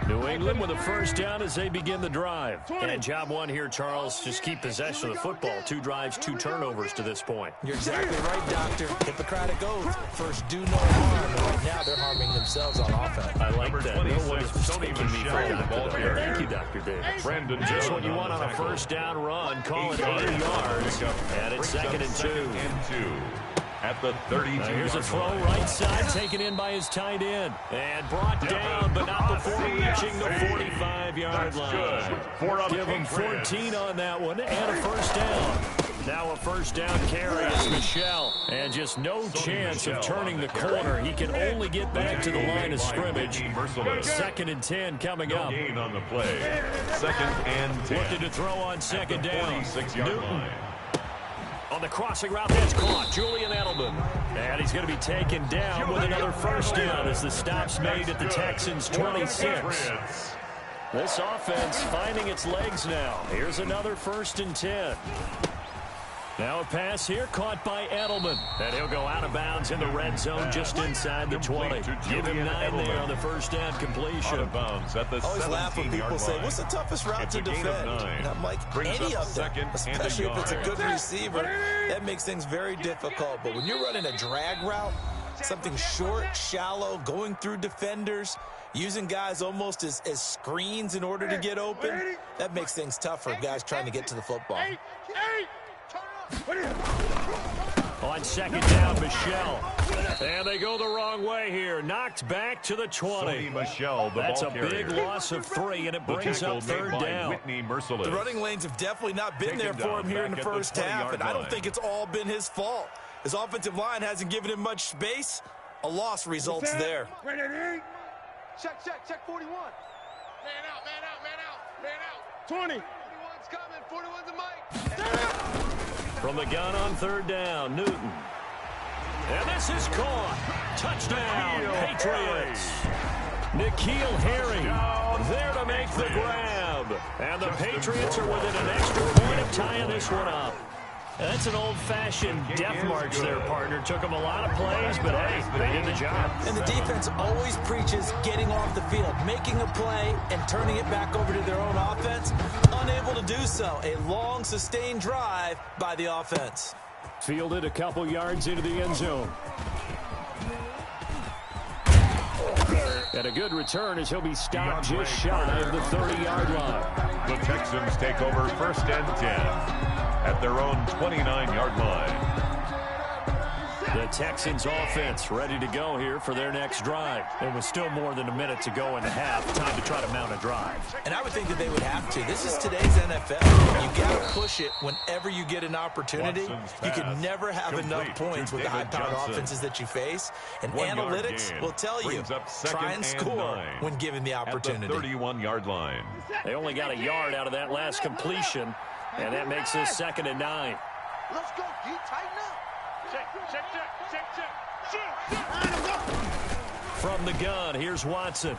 New England with a first down as they begin the drive. And job one here, Charles, just keep possession of the football. 2 drives, 2 turnovers to this point. You're exactly right, Doctor. Hippocratic oath. First, do no harm. Right now, they're harming themselves on offense. I like that. No one is taking me for a ball carrier. Thank you, Dr. Davis. Brandon Just what you want on a first down run. Call it 80 yards. And it's second and 2. At the 32 here's a throw right side, taken in by his tight end. And brought down, but not before reaching the 45-yard line. Give him 14 on that one, and a first down. Now a first down carry is Michel. And just no chance of turning the corner. He can only get back to the line of scrimmage. Second and 10 coming up. Gain on the play. Second and 10. Looking to throw on second down. 46-yard line. On the crossing route, that's caught. Julian Edelman. And he's going to be taken down with another first down as the stop's made at the Texans' 26. This offense finding its legs now. Here's another first and 10. Now a pass here caught by Edelman. And he'll go out of bounds in the red zone just inside the 20. Give him 9 there on the first down completion. Out of bounds at the 17-yard line. I always laugh when people say, what's the toughest route to defend? And I'm like, any of them, especially if it's a good receiver, that makes things very difficult. But when you're running a drag route, something short, shallow, going through defenders, using guys almost as screens in order to get open, that makes things tough for guys trying to get to the football. On second down, Michel. And they go the wrong way here. Knocked back to the 20. Michel, that's a big loss of 3, and it brings up third down. The running lanes have definitely not been there for him here in the first half, and I don't think it's all been his fault. His offensive line hasn't given him much space. A loss results there. Check 41. Man out. 20. 41's coming. 41's a mic. From the gun on third down, Newton. And this is caught. Touchdown, Patriots. N'Keal Harry there to make the grab. And the Patriots are within an extra point of tying this one up. That's an old-fashioned death march there, partner. Took them a lot of plays, but, hey, they did the job. And the defense always preaches getting off the field, making a play, and turning it back over to their own offense. Unable to do so. A long, sustained drive by the offense. Fielded a couple yards into the end zone. And a good return as he'll be stopped just shy of the 30-yard line. The Texans take over first and 10. At their own 29-yard line. The Texans offense ready to go here for their next drive. There was still more than a minute to go in the half. Time to try to mount a drive. And I would think that they would have to. This is today's NFL. You got to push it whenever you get an opportunity. You can never have enough points with the high-powered offenses that you face. And analytics will tell you, try and score when given the opportunity. At the 31-yard line. They only got a yard out of that last completion. And that makes this second and 9. Let's go, D. Tighten up. Check. From the gun, here's Watson.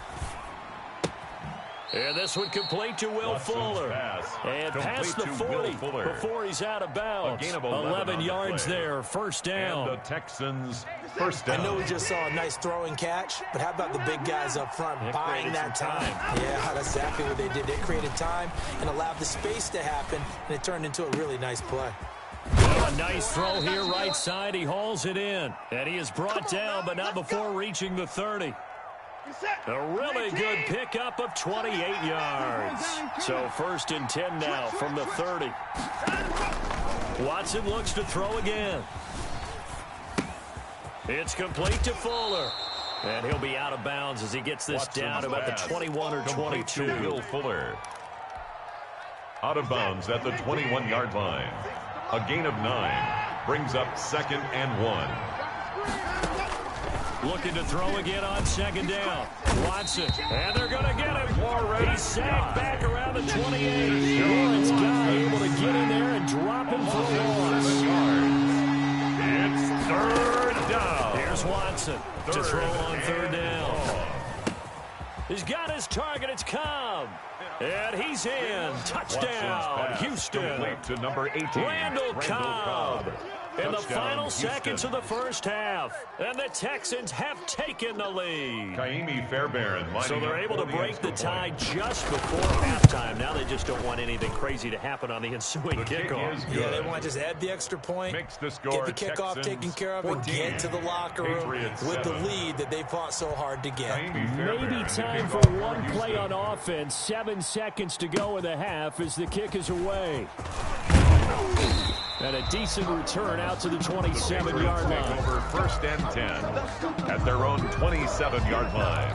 And this one complete to Will Fuller. And past the 40 before he's out of bounds. 11 yards there, first down. And the Texans, first down. I know we just saw a nice throwing catch, but how about the big guys up front buying that time? Yeah, that's exactly what they did. They created time and allowed the space to happen, and it turned into a really nice play. A nice throw here, right side. He hauls it in. And he is brought down, but not before reaching the 30. A really good pickup of 28 yards. So first and 10 now from the 30. Watson looks to throw again. It's complete to Fuller. And he'll be out of bounds as he gets this down to about the 21 or 22. Will Fuller. Out of bounds at the 21-yard line. A gain of 9 brings up second and 1. Looking to throw again on second down. Watson, and they're going to get him. He's sacked back around the 28. Lawrence Guy able to get in there and drop him for a loss. It's third down. Here's Watson to throw on third down. He's got his target. It's Cobb. And he's in. Touchdown, Houston. To number 18, Randall Cobb. in the final seconds of the first half. And the Texans have taken the lead. Kaimi Fairbairn. So they're able to break the tie just before halftime. Now they just don't want anything crazy to happen on the ensuing kickoff. Yeah, they want to just add the extra point, Makes the score, get the kickoff taken care of, and get to the locker room with the lead that they fought so hard to get. Maybe time for one play on offense. 7 seconds to go in the half as the kick is away. And a decent return out to the 27-yard line. Over 1st and 10 at their own 27-yard line.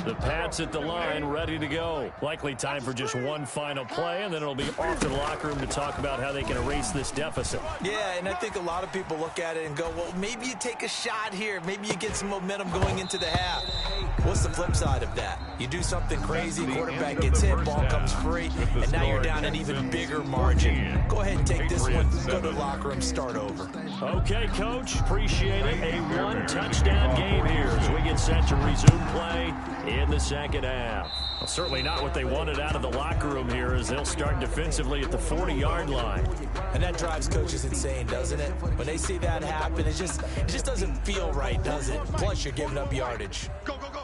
The Pats at the line, ready to go. Likely time for just one final play, and then it'll be off to the locker room to talk about how they can erase this deficit. Yeah, and I think a lot of people look at it and go, well, maybe you take a shot here. Maybe you get some momentum going into the half. What's the flip side of that? You do something crazy, quarterback gets hit, ball comes free, and now you're down an even bigger margin. Go ahead and take this one, go to the locker room, start over. Okay, Coach, appreciate it. A one-touchdown game here as we get set to resume play in the second half. Well, certainly not what they wanted out of the locker room here as they'll start defensively at the 40-yard line. And that drives coaches insane, doesn't it? When they see that happen, it just doesn't feel right, does it? Plus, you're giving up yardage. Go, go, go.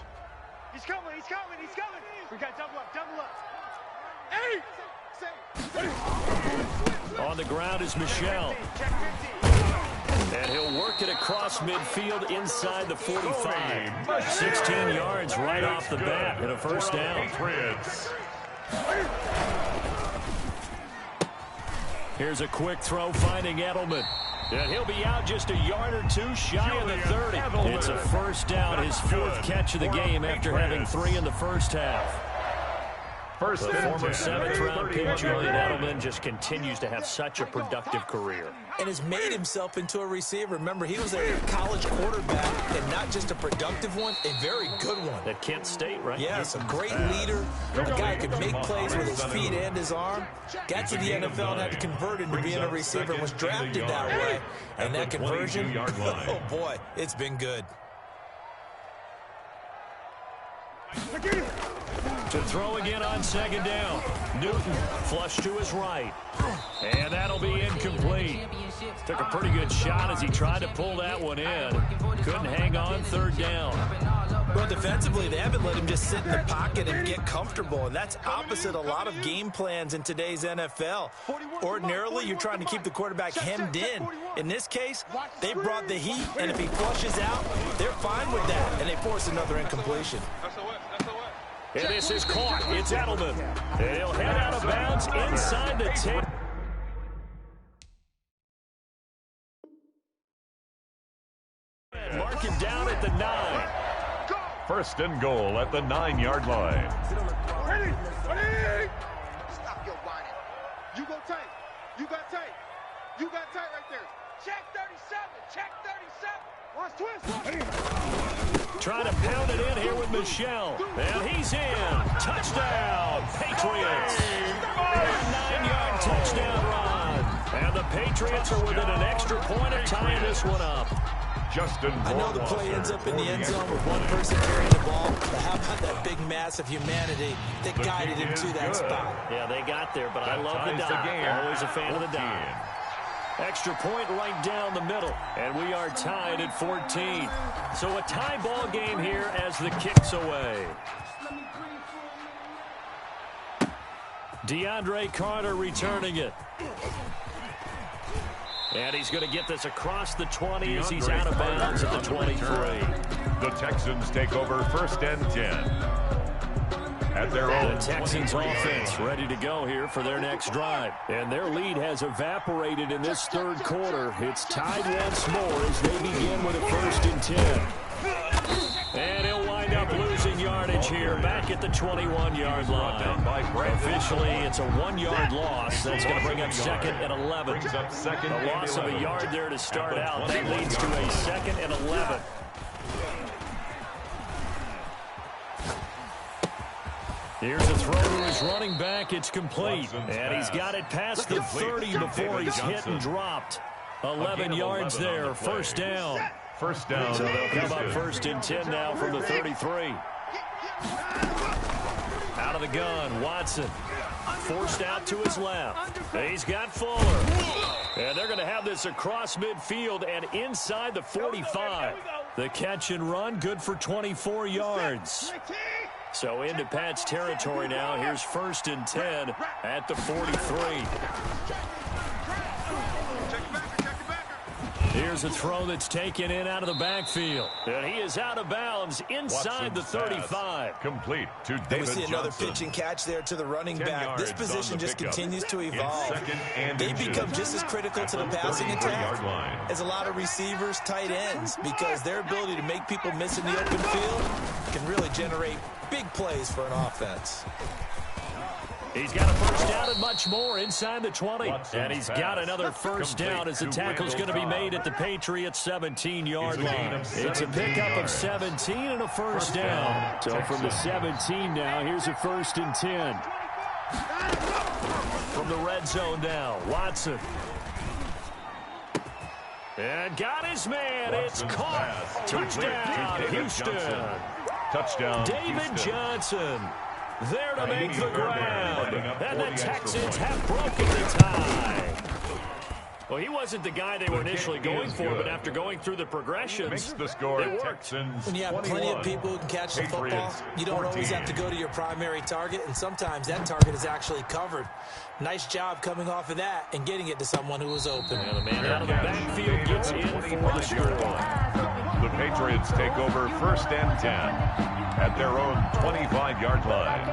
He's coming, he's coming, he's coming. We got double up, double up. Hey! On the ground is Michelle. And he'll work it across midfield inside the 45. 16 yards right off the bat and a first down. Here's a quick throw finding Edelman. And he'll be out just a yard or two shy of the 30. It's a first down, his 4th catch of the game after having 3 in the first half. The former 7th-round pick, Julian Edelman, just continues to have such a productive career. And has made himself into a receiver. Remember, he was a college quarterback, and not just a productive one, a very good one. At Kent State, right? Yes, a great leader, a guy who could make plays with his feet and his arm. Got to the NFL and had to convert into being a receiver and was drafted that way. And that conversion, oh boy, it's been good. To throw again on second down. Newton flush to his right. And that'll be incomplete. Took a pretty good shot as he tried to pull that one in. Couldn't hang on 3rd down. Well, defensively, they haven't let him just sit in the pocket and get comfortable, and that's opposite a lot of game plans in today's NFL. Ordinarily, you're trying to keep the quarterback hemmed in. In this case, they brought the heat, and if he flushes out, they're fine with that, and they force another incompletion. And this is caught. It's Edelman. And he'll head out of bounds inside the 10. Mark him down at the 9. 1st and goal at the 9-yard line. Ready? Ready? Stop your whining. You go tight. You got tight. You got tight right there. Check 37. Check 37. Watch twist. Trying to pound it in here with Michelle. And he's in. Touchdown, Patriots. 9-yard touchdown run. And the Patriots are within an extra point of tying this one up. I know the play ends up in the end zone with one person carrying the ball, but how about that big mass of humanity that guided him to that spot? Yeah, they got there, but I love the dive. Always a fan of the dive. Extra point right down the middle, and we are tied at 14. So a tie ball game here as the kick's away. DeAndre Carter returning it. And he's going to get this across the 20 as he's out of bounds at the 23. The Texans take over 1st and 10. At their own. The Texans offense ready to go here for their next drive. And their lead has evaporated in this 3rd quarter. It's tied once more as they begin with a 1st and 10. And he'll wind up losing yardage here back at the 21-yard line. Officially, it's a 1-yard loss. That's going to bring up 2nd and 11. A loss of a yard there to start out. That leads to a 2nd and 11. Here's a throw to his running back. It's complete. And he's got it past the 30 before he's hit and dropped. 11 yards there. 1st down. First down. So they'll come up 1st and 10 now from the 33. Out of the gun, Watson. forced out to his left. He's got Fuller. And they're going to have this across midfield and inside the 45. The catch and run, good for 24 yards. So into Pat's territory now. Here's 1st and 10 at the 43. Here's a throw that's taken in out of the backfield. And he is out of bounds inside the 35. Complete to David We see another Johnson. pitch and catch there to the running back. This position just continues to evolve. They become just as critical to the passing attack as a lot of receivers, tight ends, because their ability to make people miss in the open field can really generate big plays for an offense. He's got a first down and much more inside the 20. And he's got another first down as the tackle's going to be made at the Patriots' 17-yard line. It's a pickup of 17 and a first down. So from the 17 now, here's a 1st and 10. From the red zone now, Watson. And got his man. It's caught. Touchdown, Houston. Touchdown, David Johnson. There to make the ground. And the Texans have broken the tie. Well, he wasn't the guy they were initially going for, but after going through the progressions, the score, it worked. Texans When you have plenty of people who can catch the football, you don't always have to go to your primary target, and sometimes that target is actually covered. Nice job coming off of that and getting it to someone who was open. And the man out of the backfield gets in for the score. The Patriots take over 1st and 10 at their own 25-yard line.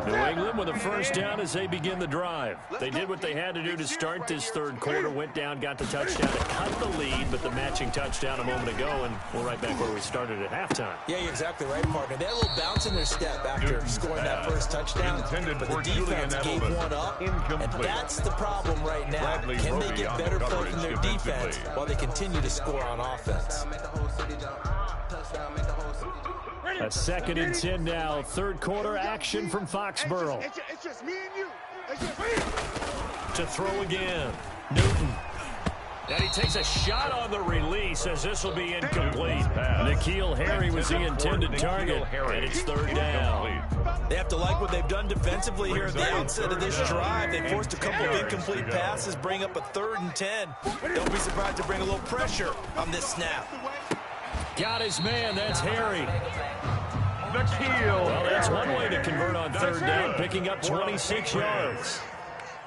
New England with a first down as they begin the drive. They did what they had to do to start this 3rd quarter, went down, got the touchdown to cut the lead, but the matching touchdown a moment ago, and we're right back where we started at halftime. Yeah, you're exactly right, partner. They had a little bounce in their step after scoring that first touchdown, but the defense gave one up, and that's the problem right now. Can they get better play from their defense while they continue to score on offense? A 2nd and 10 now. 3rd quarter action from Foxborough. It's just me and you. To throw again. Newton. And he takes a shot on the release as this will be incomplete. N'Keal Harry was the intended target, and it's 3rd down. They have to like what they've done defensively here at the outset of this drive. They forced a couple of incomplete passes, bring up a 3rd and 10. Don't be surprised to bring a little pressure on this snap. Got his man. That's Harry. N'Keal. Well, that's one way to convert on 3rd down, picking up 26 yards.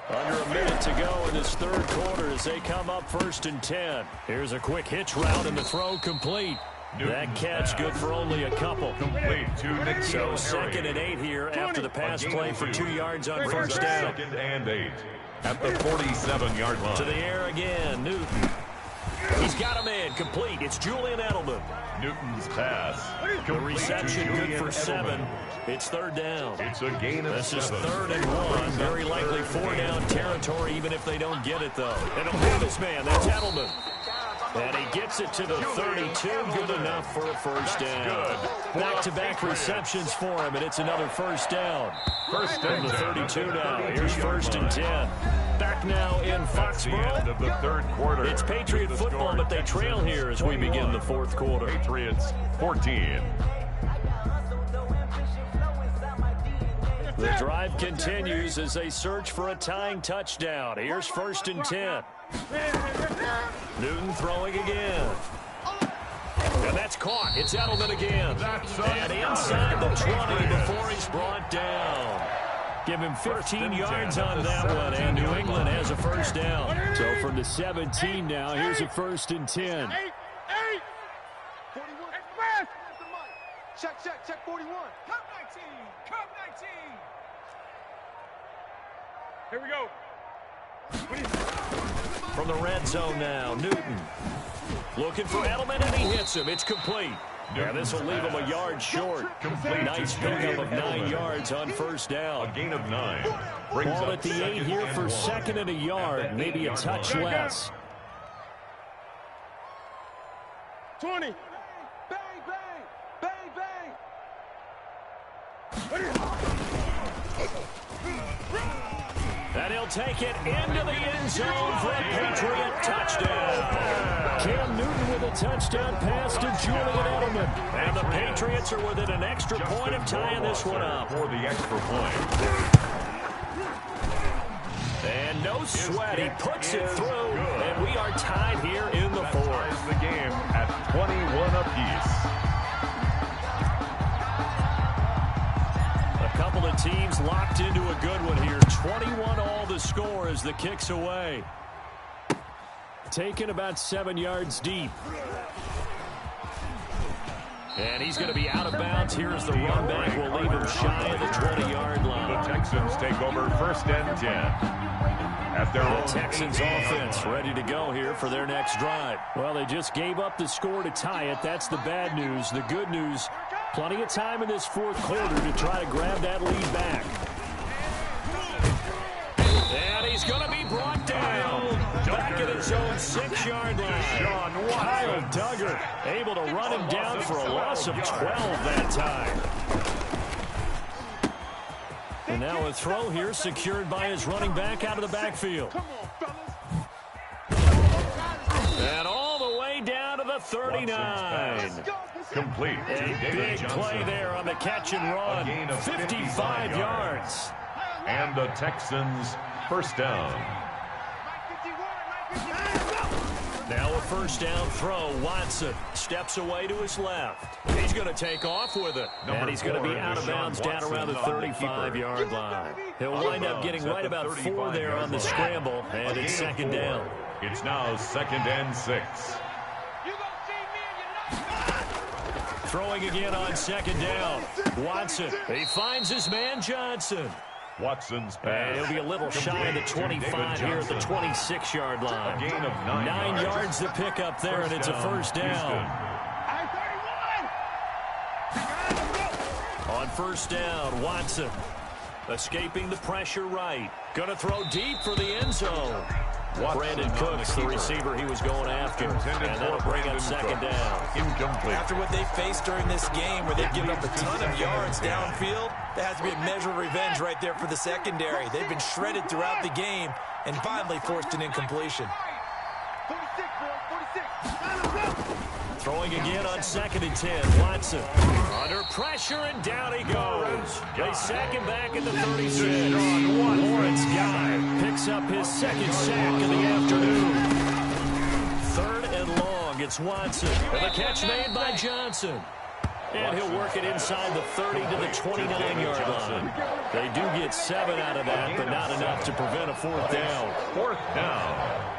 Under a minute to go in this 3rd quarter as they come up 1st and 10. Here's a quick hitch route and the throw complete. That catch good for only a couple. Complete to N'Keal So Harry. 2nd and 8 here after the pass play for 2 yards on first down. 2nd and 8 at the 47-yard line. To the air again, Newton. He's got a man complete. It's Julian Edelman. Newton's pass. The reception good for 7. It's 3rd down. It's a gain of This is 7. 3rd and 1. Very likely 4-down territory, even if they don't get it, though. And he'll have his man. That's Edelman. And he gets it to the 32. Good enough for a first down. Back-to-back receptions for him, and it's another first down. First From the 32 now. Here's 1st and 10. Back now in Foxborough. End of the 3rd quarter. It's Patriot football, but they trail here as we begin the 4th quarter. Patriots 14. The drive continues as they search for a tying touchdown. Here's 1st and 10. Newton throwing again. And that's caught. It's Edelman again. And inside the 20 before he's brought down. Give him 15 yards on that one, and New England has a first down. So from the 17 now, here's a 1st and 10. 41. Check 41. Come 19. Here we go. From the red zone now, Newton. Looking for Edelman, and he hits him. It's complete. Yeah, this will leave him a yard short. Nice pickup of 9 yards on first down. A gain of 9. Ball at the 8 here for 2nd and a yard, maybe a touch less. 20. Bang, bang. Bang, bang. And he'll take it into the end zone for a Patriot touchdown. Cam Newton with the touchdown pass to Julian Edelman. And the Patriots are within an extra point of tying this one up. For the extra point. And no sweat, he puts it through, and we are tied here in the fourth. Ties the game at 21 apiece. A couple of teams locked into a good one here. 21 all the score as the kick's away. Taken about 7 yards deep. And he's going to be out of bounds here as the run back will leave him shy of the 20-yard line. The Texans take over 1st and 10. At their The Texans offense ready to go here for their next drive. Well, they just gave up the score to tie it. That's the bad news. The good news, plenty of time in this fourth quarter to try to grab that lead back. And he's going to be brought down. Back at his own 6-yard line. Kyle Duggar able to run him down for a loss of 12 that time. And now a throw here secured by his running back out of the backfield. And all the way down to the 39. Complete. A big play there on the catch and run. 55 yards. And the Texans 1st down. Now a 1st down throw. Watson steps away to his left. He's going to take off with it. And he's going to be out of bounds down around the 35-yard line. He'll wind up getting right about 4 there on the scramble. And it's 2nd down. It's now 2nd and 6. Throwing again on 2nd down. Watson. He finds his man Johnson. Watson's pass. And he'll be a little shy of the 25 here at the 26-yard line. A gain of 9 yards to pick up there, and it's a 1st down. On 1st down, Watson escaping the pressure right. Going to throw deep for the end zone. Brandon Cooks, the receiver he was going after. And that'll bring up 2nd down. Incomplete. After what they faced during this game where they've given up a ton of yards downfield, there has to be a measure of revenge right there for the secondary. They've been shredded throughout the game and finally forced an incompletion. 46, boys, 46. Throwing again on 2nd and 10. Watson under pressure, and down he goes. They sack him back at the 36. Lawrence Guy picks up his 2nd sack of the afternoon. 3rd and long. It's Watson. And the catch made by Johnson. And he'll work it inside the 30 to the 29-yard line. They do get 7 out of that, but not enough to prevent a 4th down. 4th down.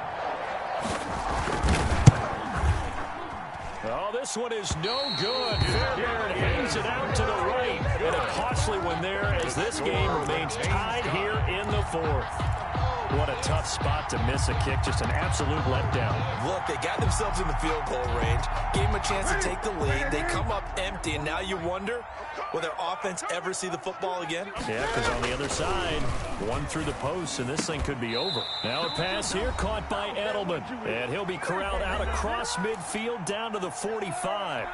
Oh, this one is no good. Fairbairn hangs it out to the right. And a costly one there as this game remains tied here in the 4th. What a tough spot to miss a kick. Just an absolute letdown. Look, they got themselves in the field goal range, gave them a chance to take the lead. They come up empty, and now you wonder, will their offense ever see the football again? Yeah, because on the other side, one through the post, and this thing could be over. Now a pass here caught by Edelman. And he'll be corralled out across midfield down to the 45.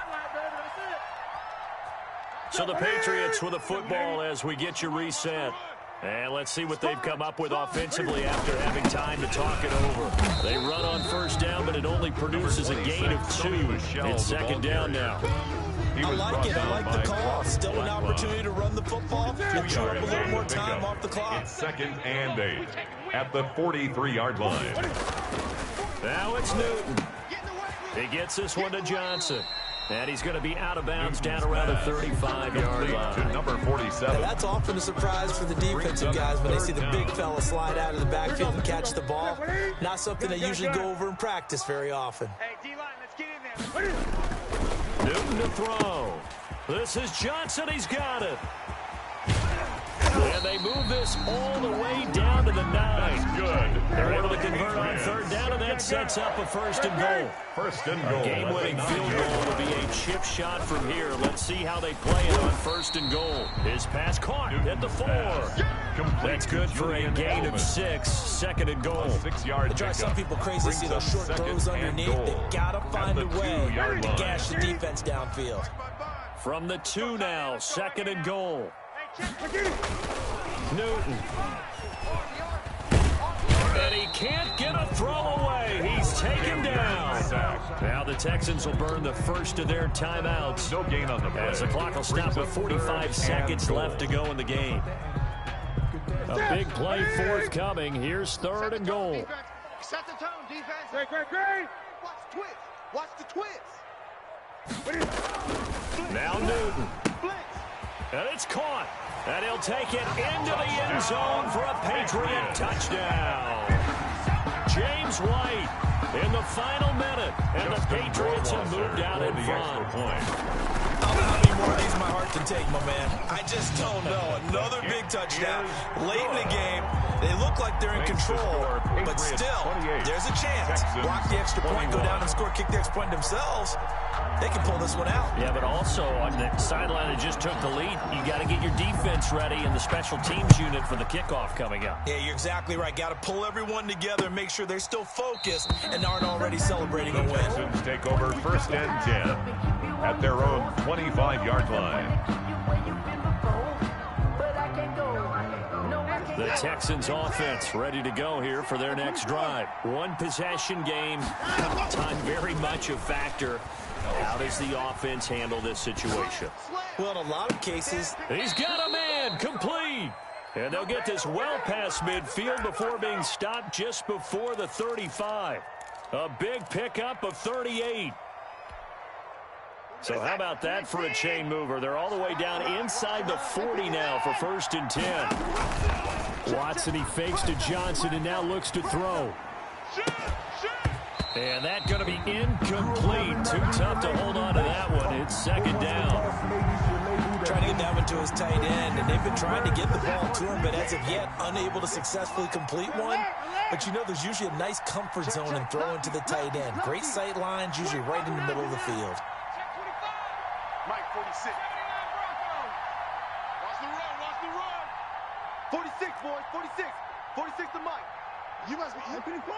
So the Patriots with a football as we get you reset. And let's see what they've come up with offensively after having time to talk it over. They run on 1st down, but it only produces a gain of 2. It's 2nd down now. I like it. I like the call. Still an opportunity to run the football. And chew up a little more time off the clock. It's 2nd and 8 at the 43-yard line. Now it's Newton. He gets this one to Johnson. And he's going to be out of bounds down around the 35-yard line. To number 47. Yeah, that's often a surprise for the defensive guys when they see the big fella slide out of the backfield and catch the ball. Not something they usually go over in practice very often. Hey, D-line, let's get in there. Newton to throw. This is Johnson. He's got it. And they move this all the way down to the 9. That's good. They're able to convert on 3rd down, and that sets up a 1st and goal. 1st and goal. Game-winning field goal will be a chip shot from here. Let's see how they play it on 1st and goal. His pass caught at the 4. That's good for a gain of 6. 2nd and goal. 6-yard It drives some people crazy to see those short throws underneath. They've got to find a way to gash the defense downfield. From the 2 now, 2nd and goal. Newton. And he can't get a throw away. He's taken down. Now the Texans will burn the first of their timeouts. No gain on the play. As the clock will stop with 45 seconds left to go in the game. A big play forthcoming. Here's 3rd and goal. Set the tone, defense. Great. Watch the twist. Watch the twist. Now Newton. And it's caught. And he'll take it into the end zone for a Patriot touchdown. James White in the final minute. And the Patriots have moved out in front. How many more of these my heart can take, my man? I just don't know. Another big touchdown late in the game. They look like they're in control, but still, there's a chance. Block the extra point, go down and score, kick the extra point themselves. They can pull this one out. Yeah, but also on the sideline that just took the lead, you got to get your defense ready and the special teams unit for the kickoff coming up. Yeah, you're exactly right. Got to pull everyone together and make sure they're still focused and aren't already celebrating a win. Texans take over 1st and 10 at their own 25-yard line. The Texans offense ready to go here for their next drive. One possession game, time very much a factor. How does the offense handle this situation? Well, in a lot of cases, he's got a man, complete. And they'll get this well past midfield before being stopped just before the 35. A big pickup of 38. So how about that for a chain mover? They're all the way down inside the 40 now for 1st and 10. Watson, he fakes to Johnson and now looks to throw. And that's going to be incomplete. Too tough to hold on to that one. It's 2nd down. Trying to get that one to his tight end, and they've been trying to get the ball to him, but as of yet, unable to successfully complete one. But you know, there's usually a nice comfort zone in throwing to the tight end. Great sight lines, usually right in the middle of the field. Mike, 46. Watch the run. 46, boys, 46. 46 to Mike. You must be 54.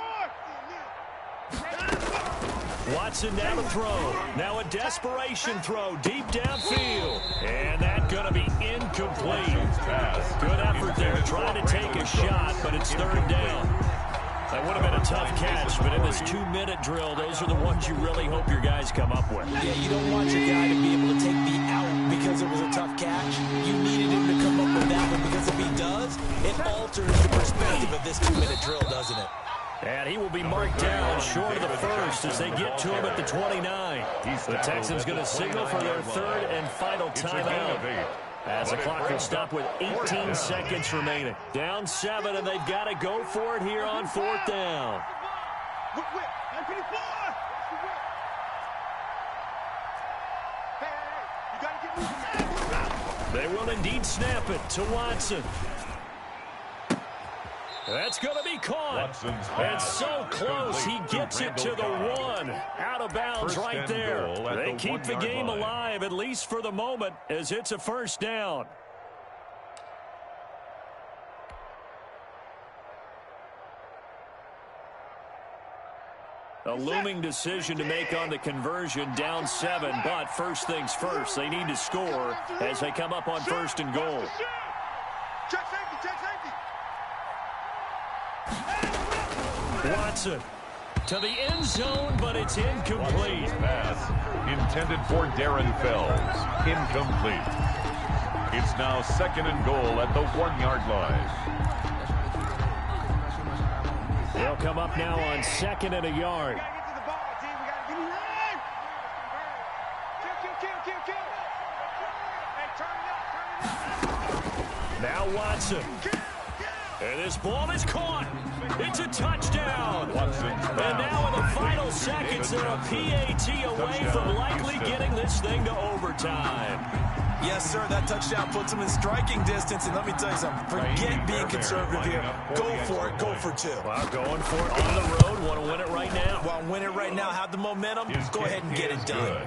Watson down to throw. Now a desperation throw deep downfield. And that's going to be incomplete. Good effort there trying to take a shot, but it's 3rd down. That would have been a tough catch, but in this 2-minute drill, those are the ones you really hope your guys come up with. Yeah, you don't want your guy to be able to take the out because it was a tough catch. You needed him to come up with that one because if he does, it alters the perspective of this 2-minute drill, doesn't it? And he will be marked down short of the first as they get to him at the 29. The Texans going to signal for their 3rd and final timeout. As the clock will stop with 18 seconds remaining. Down 7, and they've got to go for it here on 4th down. They will indeed snap it to Watson. That's going to be caught. And so close, he gets it to the 1. Out of bounds right there. They keep the game alive, at least for the moment, as it's a 1st down. A looming decision to make on the conversion, down 7, but first things first, they need to score as they come up on 1st and goal. Check safety. Watson to the end zone, but it's incomplete. Pass intended for Darren Fells. Incomplete. It's now 2nd and goal at the 1-yard line. They'll come up now on 2nd and a yard. Now Watson. And this ball is caught. It's a touchdown. And now in the final seconds, they're a PAT away from likely getting this thing to overtime. Yes, sir, that touchdown puts them in striking distance. And let me tell you something, forget being conservative here. Go for it, go for 2. Well, going for it on the road. Want to win it right now. Well, win it right now, have the momentum, go ahead and get it done.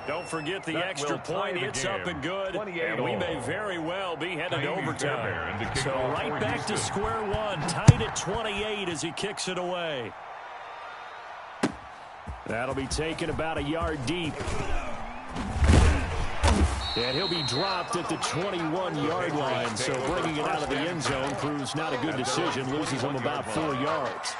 Don't forget the extra point. It's up and good. And we may very well be headed to overtime. So right back to square one. Tied at 28 as he kicks it away. That'll be taken about a yard deep. And he'll be dropped at the 21-yard line. So bringing it out of the end zone proves not a good decision. Loses him about 4 yards.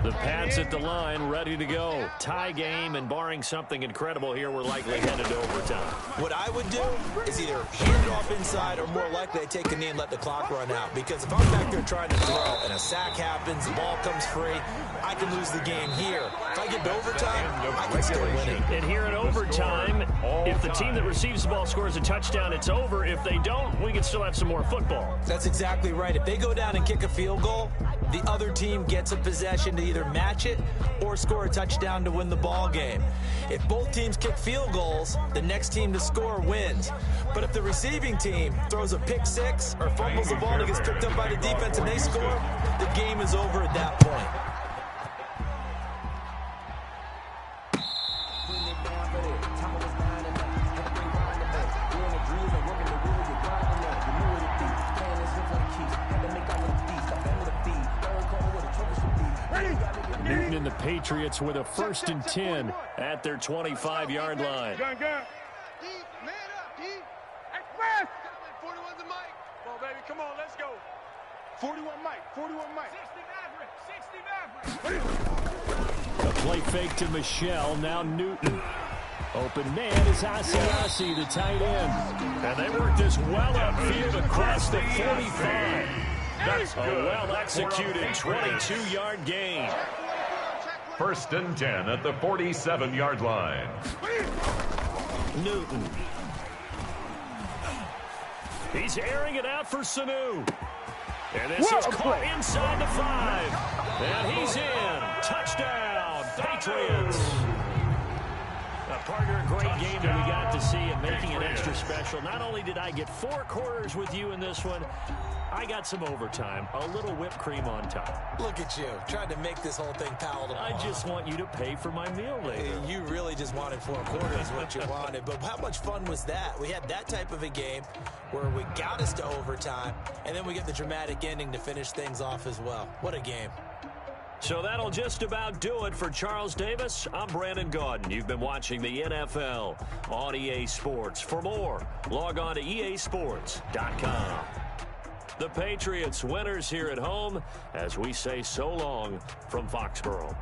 The Pats at the line, ready to go. Tie game, and barring something incredible here, we're likely headed to overtime. What I would do is either hand it off inside or more likely I take a knee and let the clock run out. Because if I'm back there trying to throw and a sack happens, the ball comes free, I can lose the game here. If I get to overtime, I can still win it. And here in overtime, if the team that receives the ball scores a touchdown, it's over. If they don't, we can still have some more football. That's exactly right. If they go down and kick a field goal, the other team gets a possession to either match it or score a touchdown to win the ball game. If both teams kick field goals, the next team to score wins. But if the receiving team throws a pick six or fumbles the ball and it gets picked up by the defense and they score, the game is over at that point. Newton and the Patriots with a 1st and 10 at their 25-yard line. Gun. Man up, D. Express. 41's the mic. Come on, baby. Come on, let's go. 41 mic. 41 mic. 60 Maverick. A play fake to Michelle. Now Newton. Open man is Asiasi, the tight end. And they work this well upfield across the 45. That's a well-executed 22-yard gain. 1st and 10 at the 47-yard line. Newton. He's airing it out for Sanu. And this is caught inside the 5. And he's in. Touchdown, Patriots. Partner, a great game that we got to see and making it extra special. Not only did I get 4 quarters with you in this one, I got some overtime, a little whipped cream on top. Look at you, trying to make this whole thing palatable. I just want you to pay for my meal later. You really just wanted 4 quarters, what you wanted. But how much fun was that? We had that type of a game where we got us to overtime, and then we get the dramatic ending to finish things off as well. What a game. So that'll just about do it for Charles Davis. I'm Brandon Gaudin. You've been watching the NFL on EA Sports. For more, log on to easports.com. The Patriots winners here at home as we say so long from Foxborough.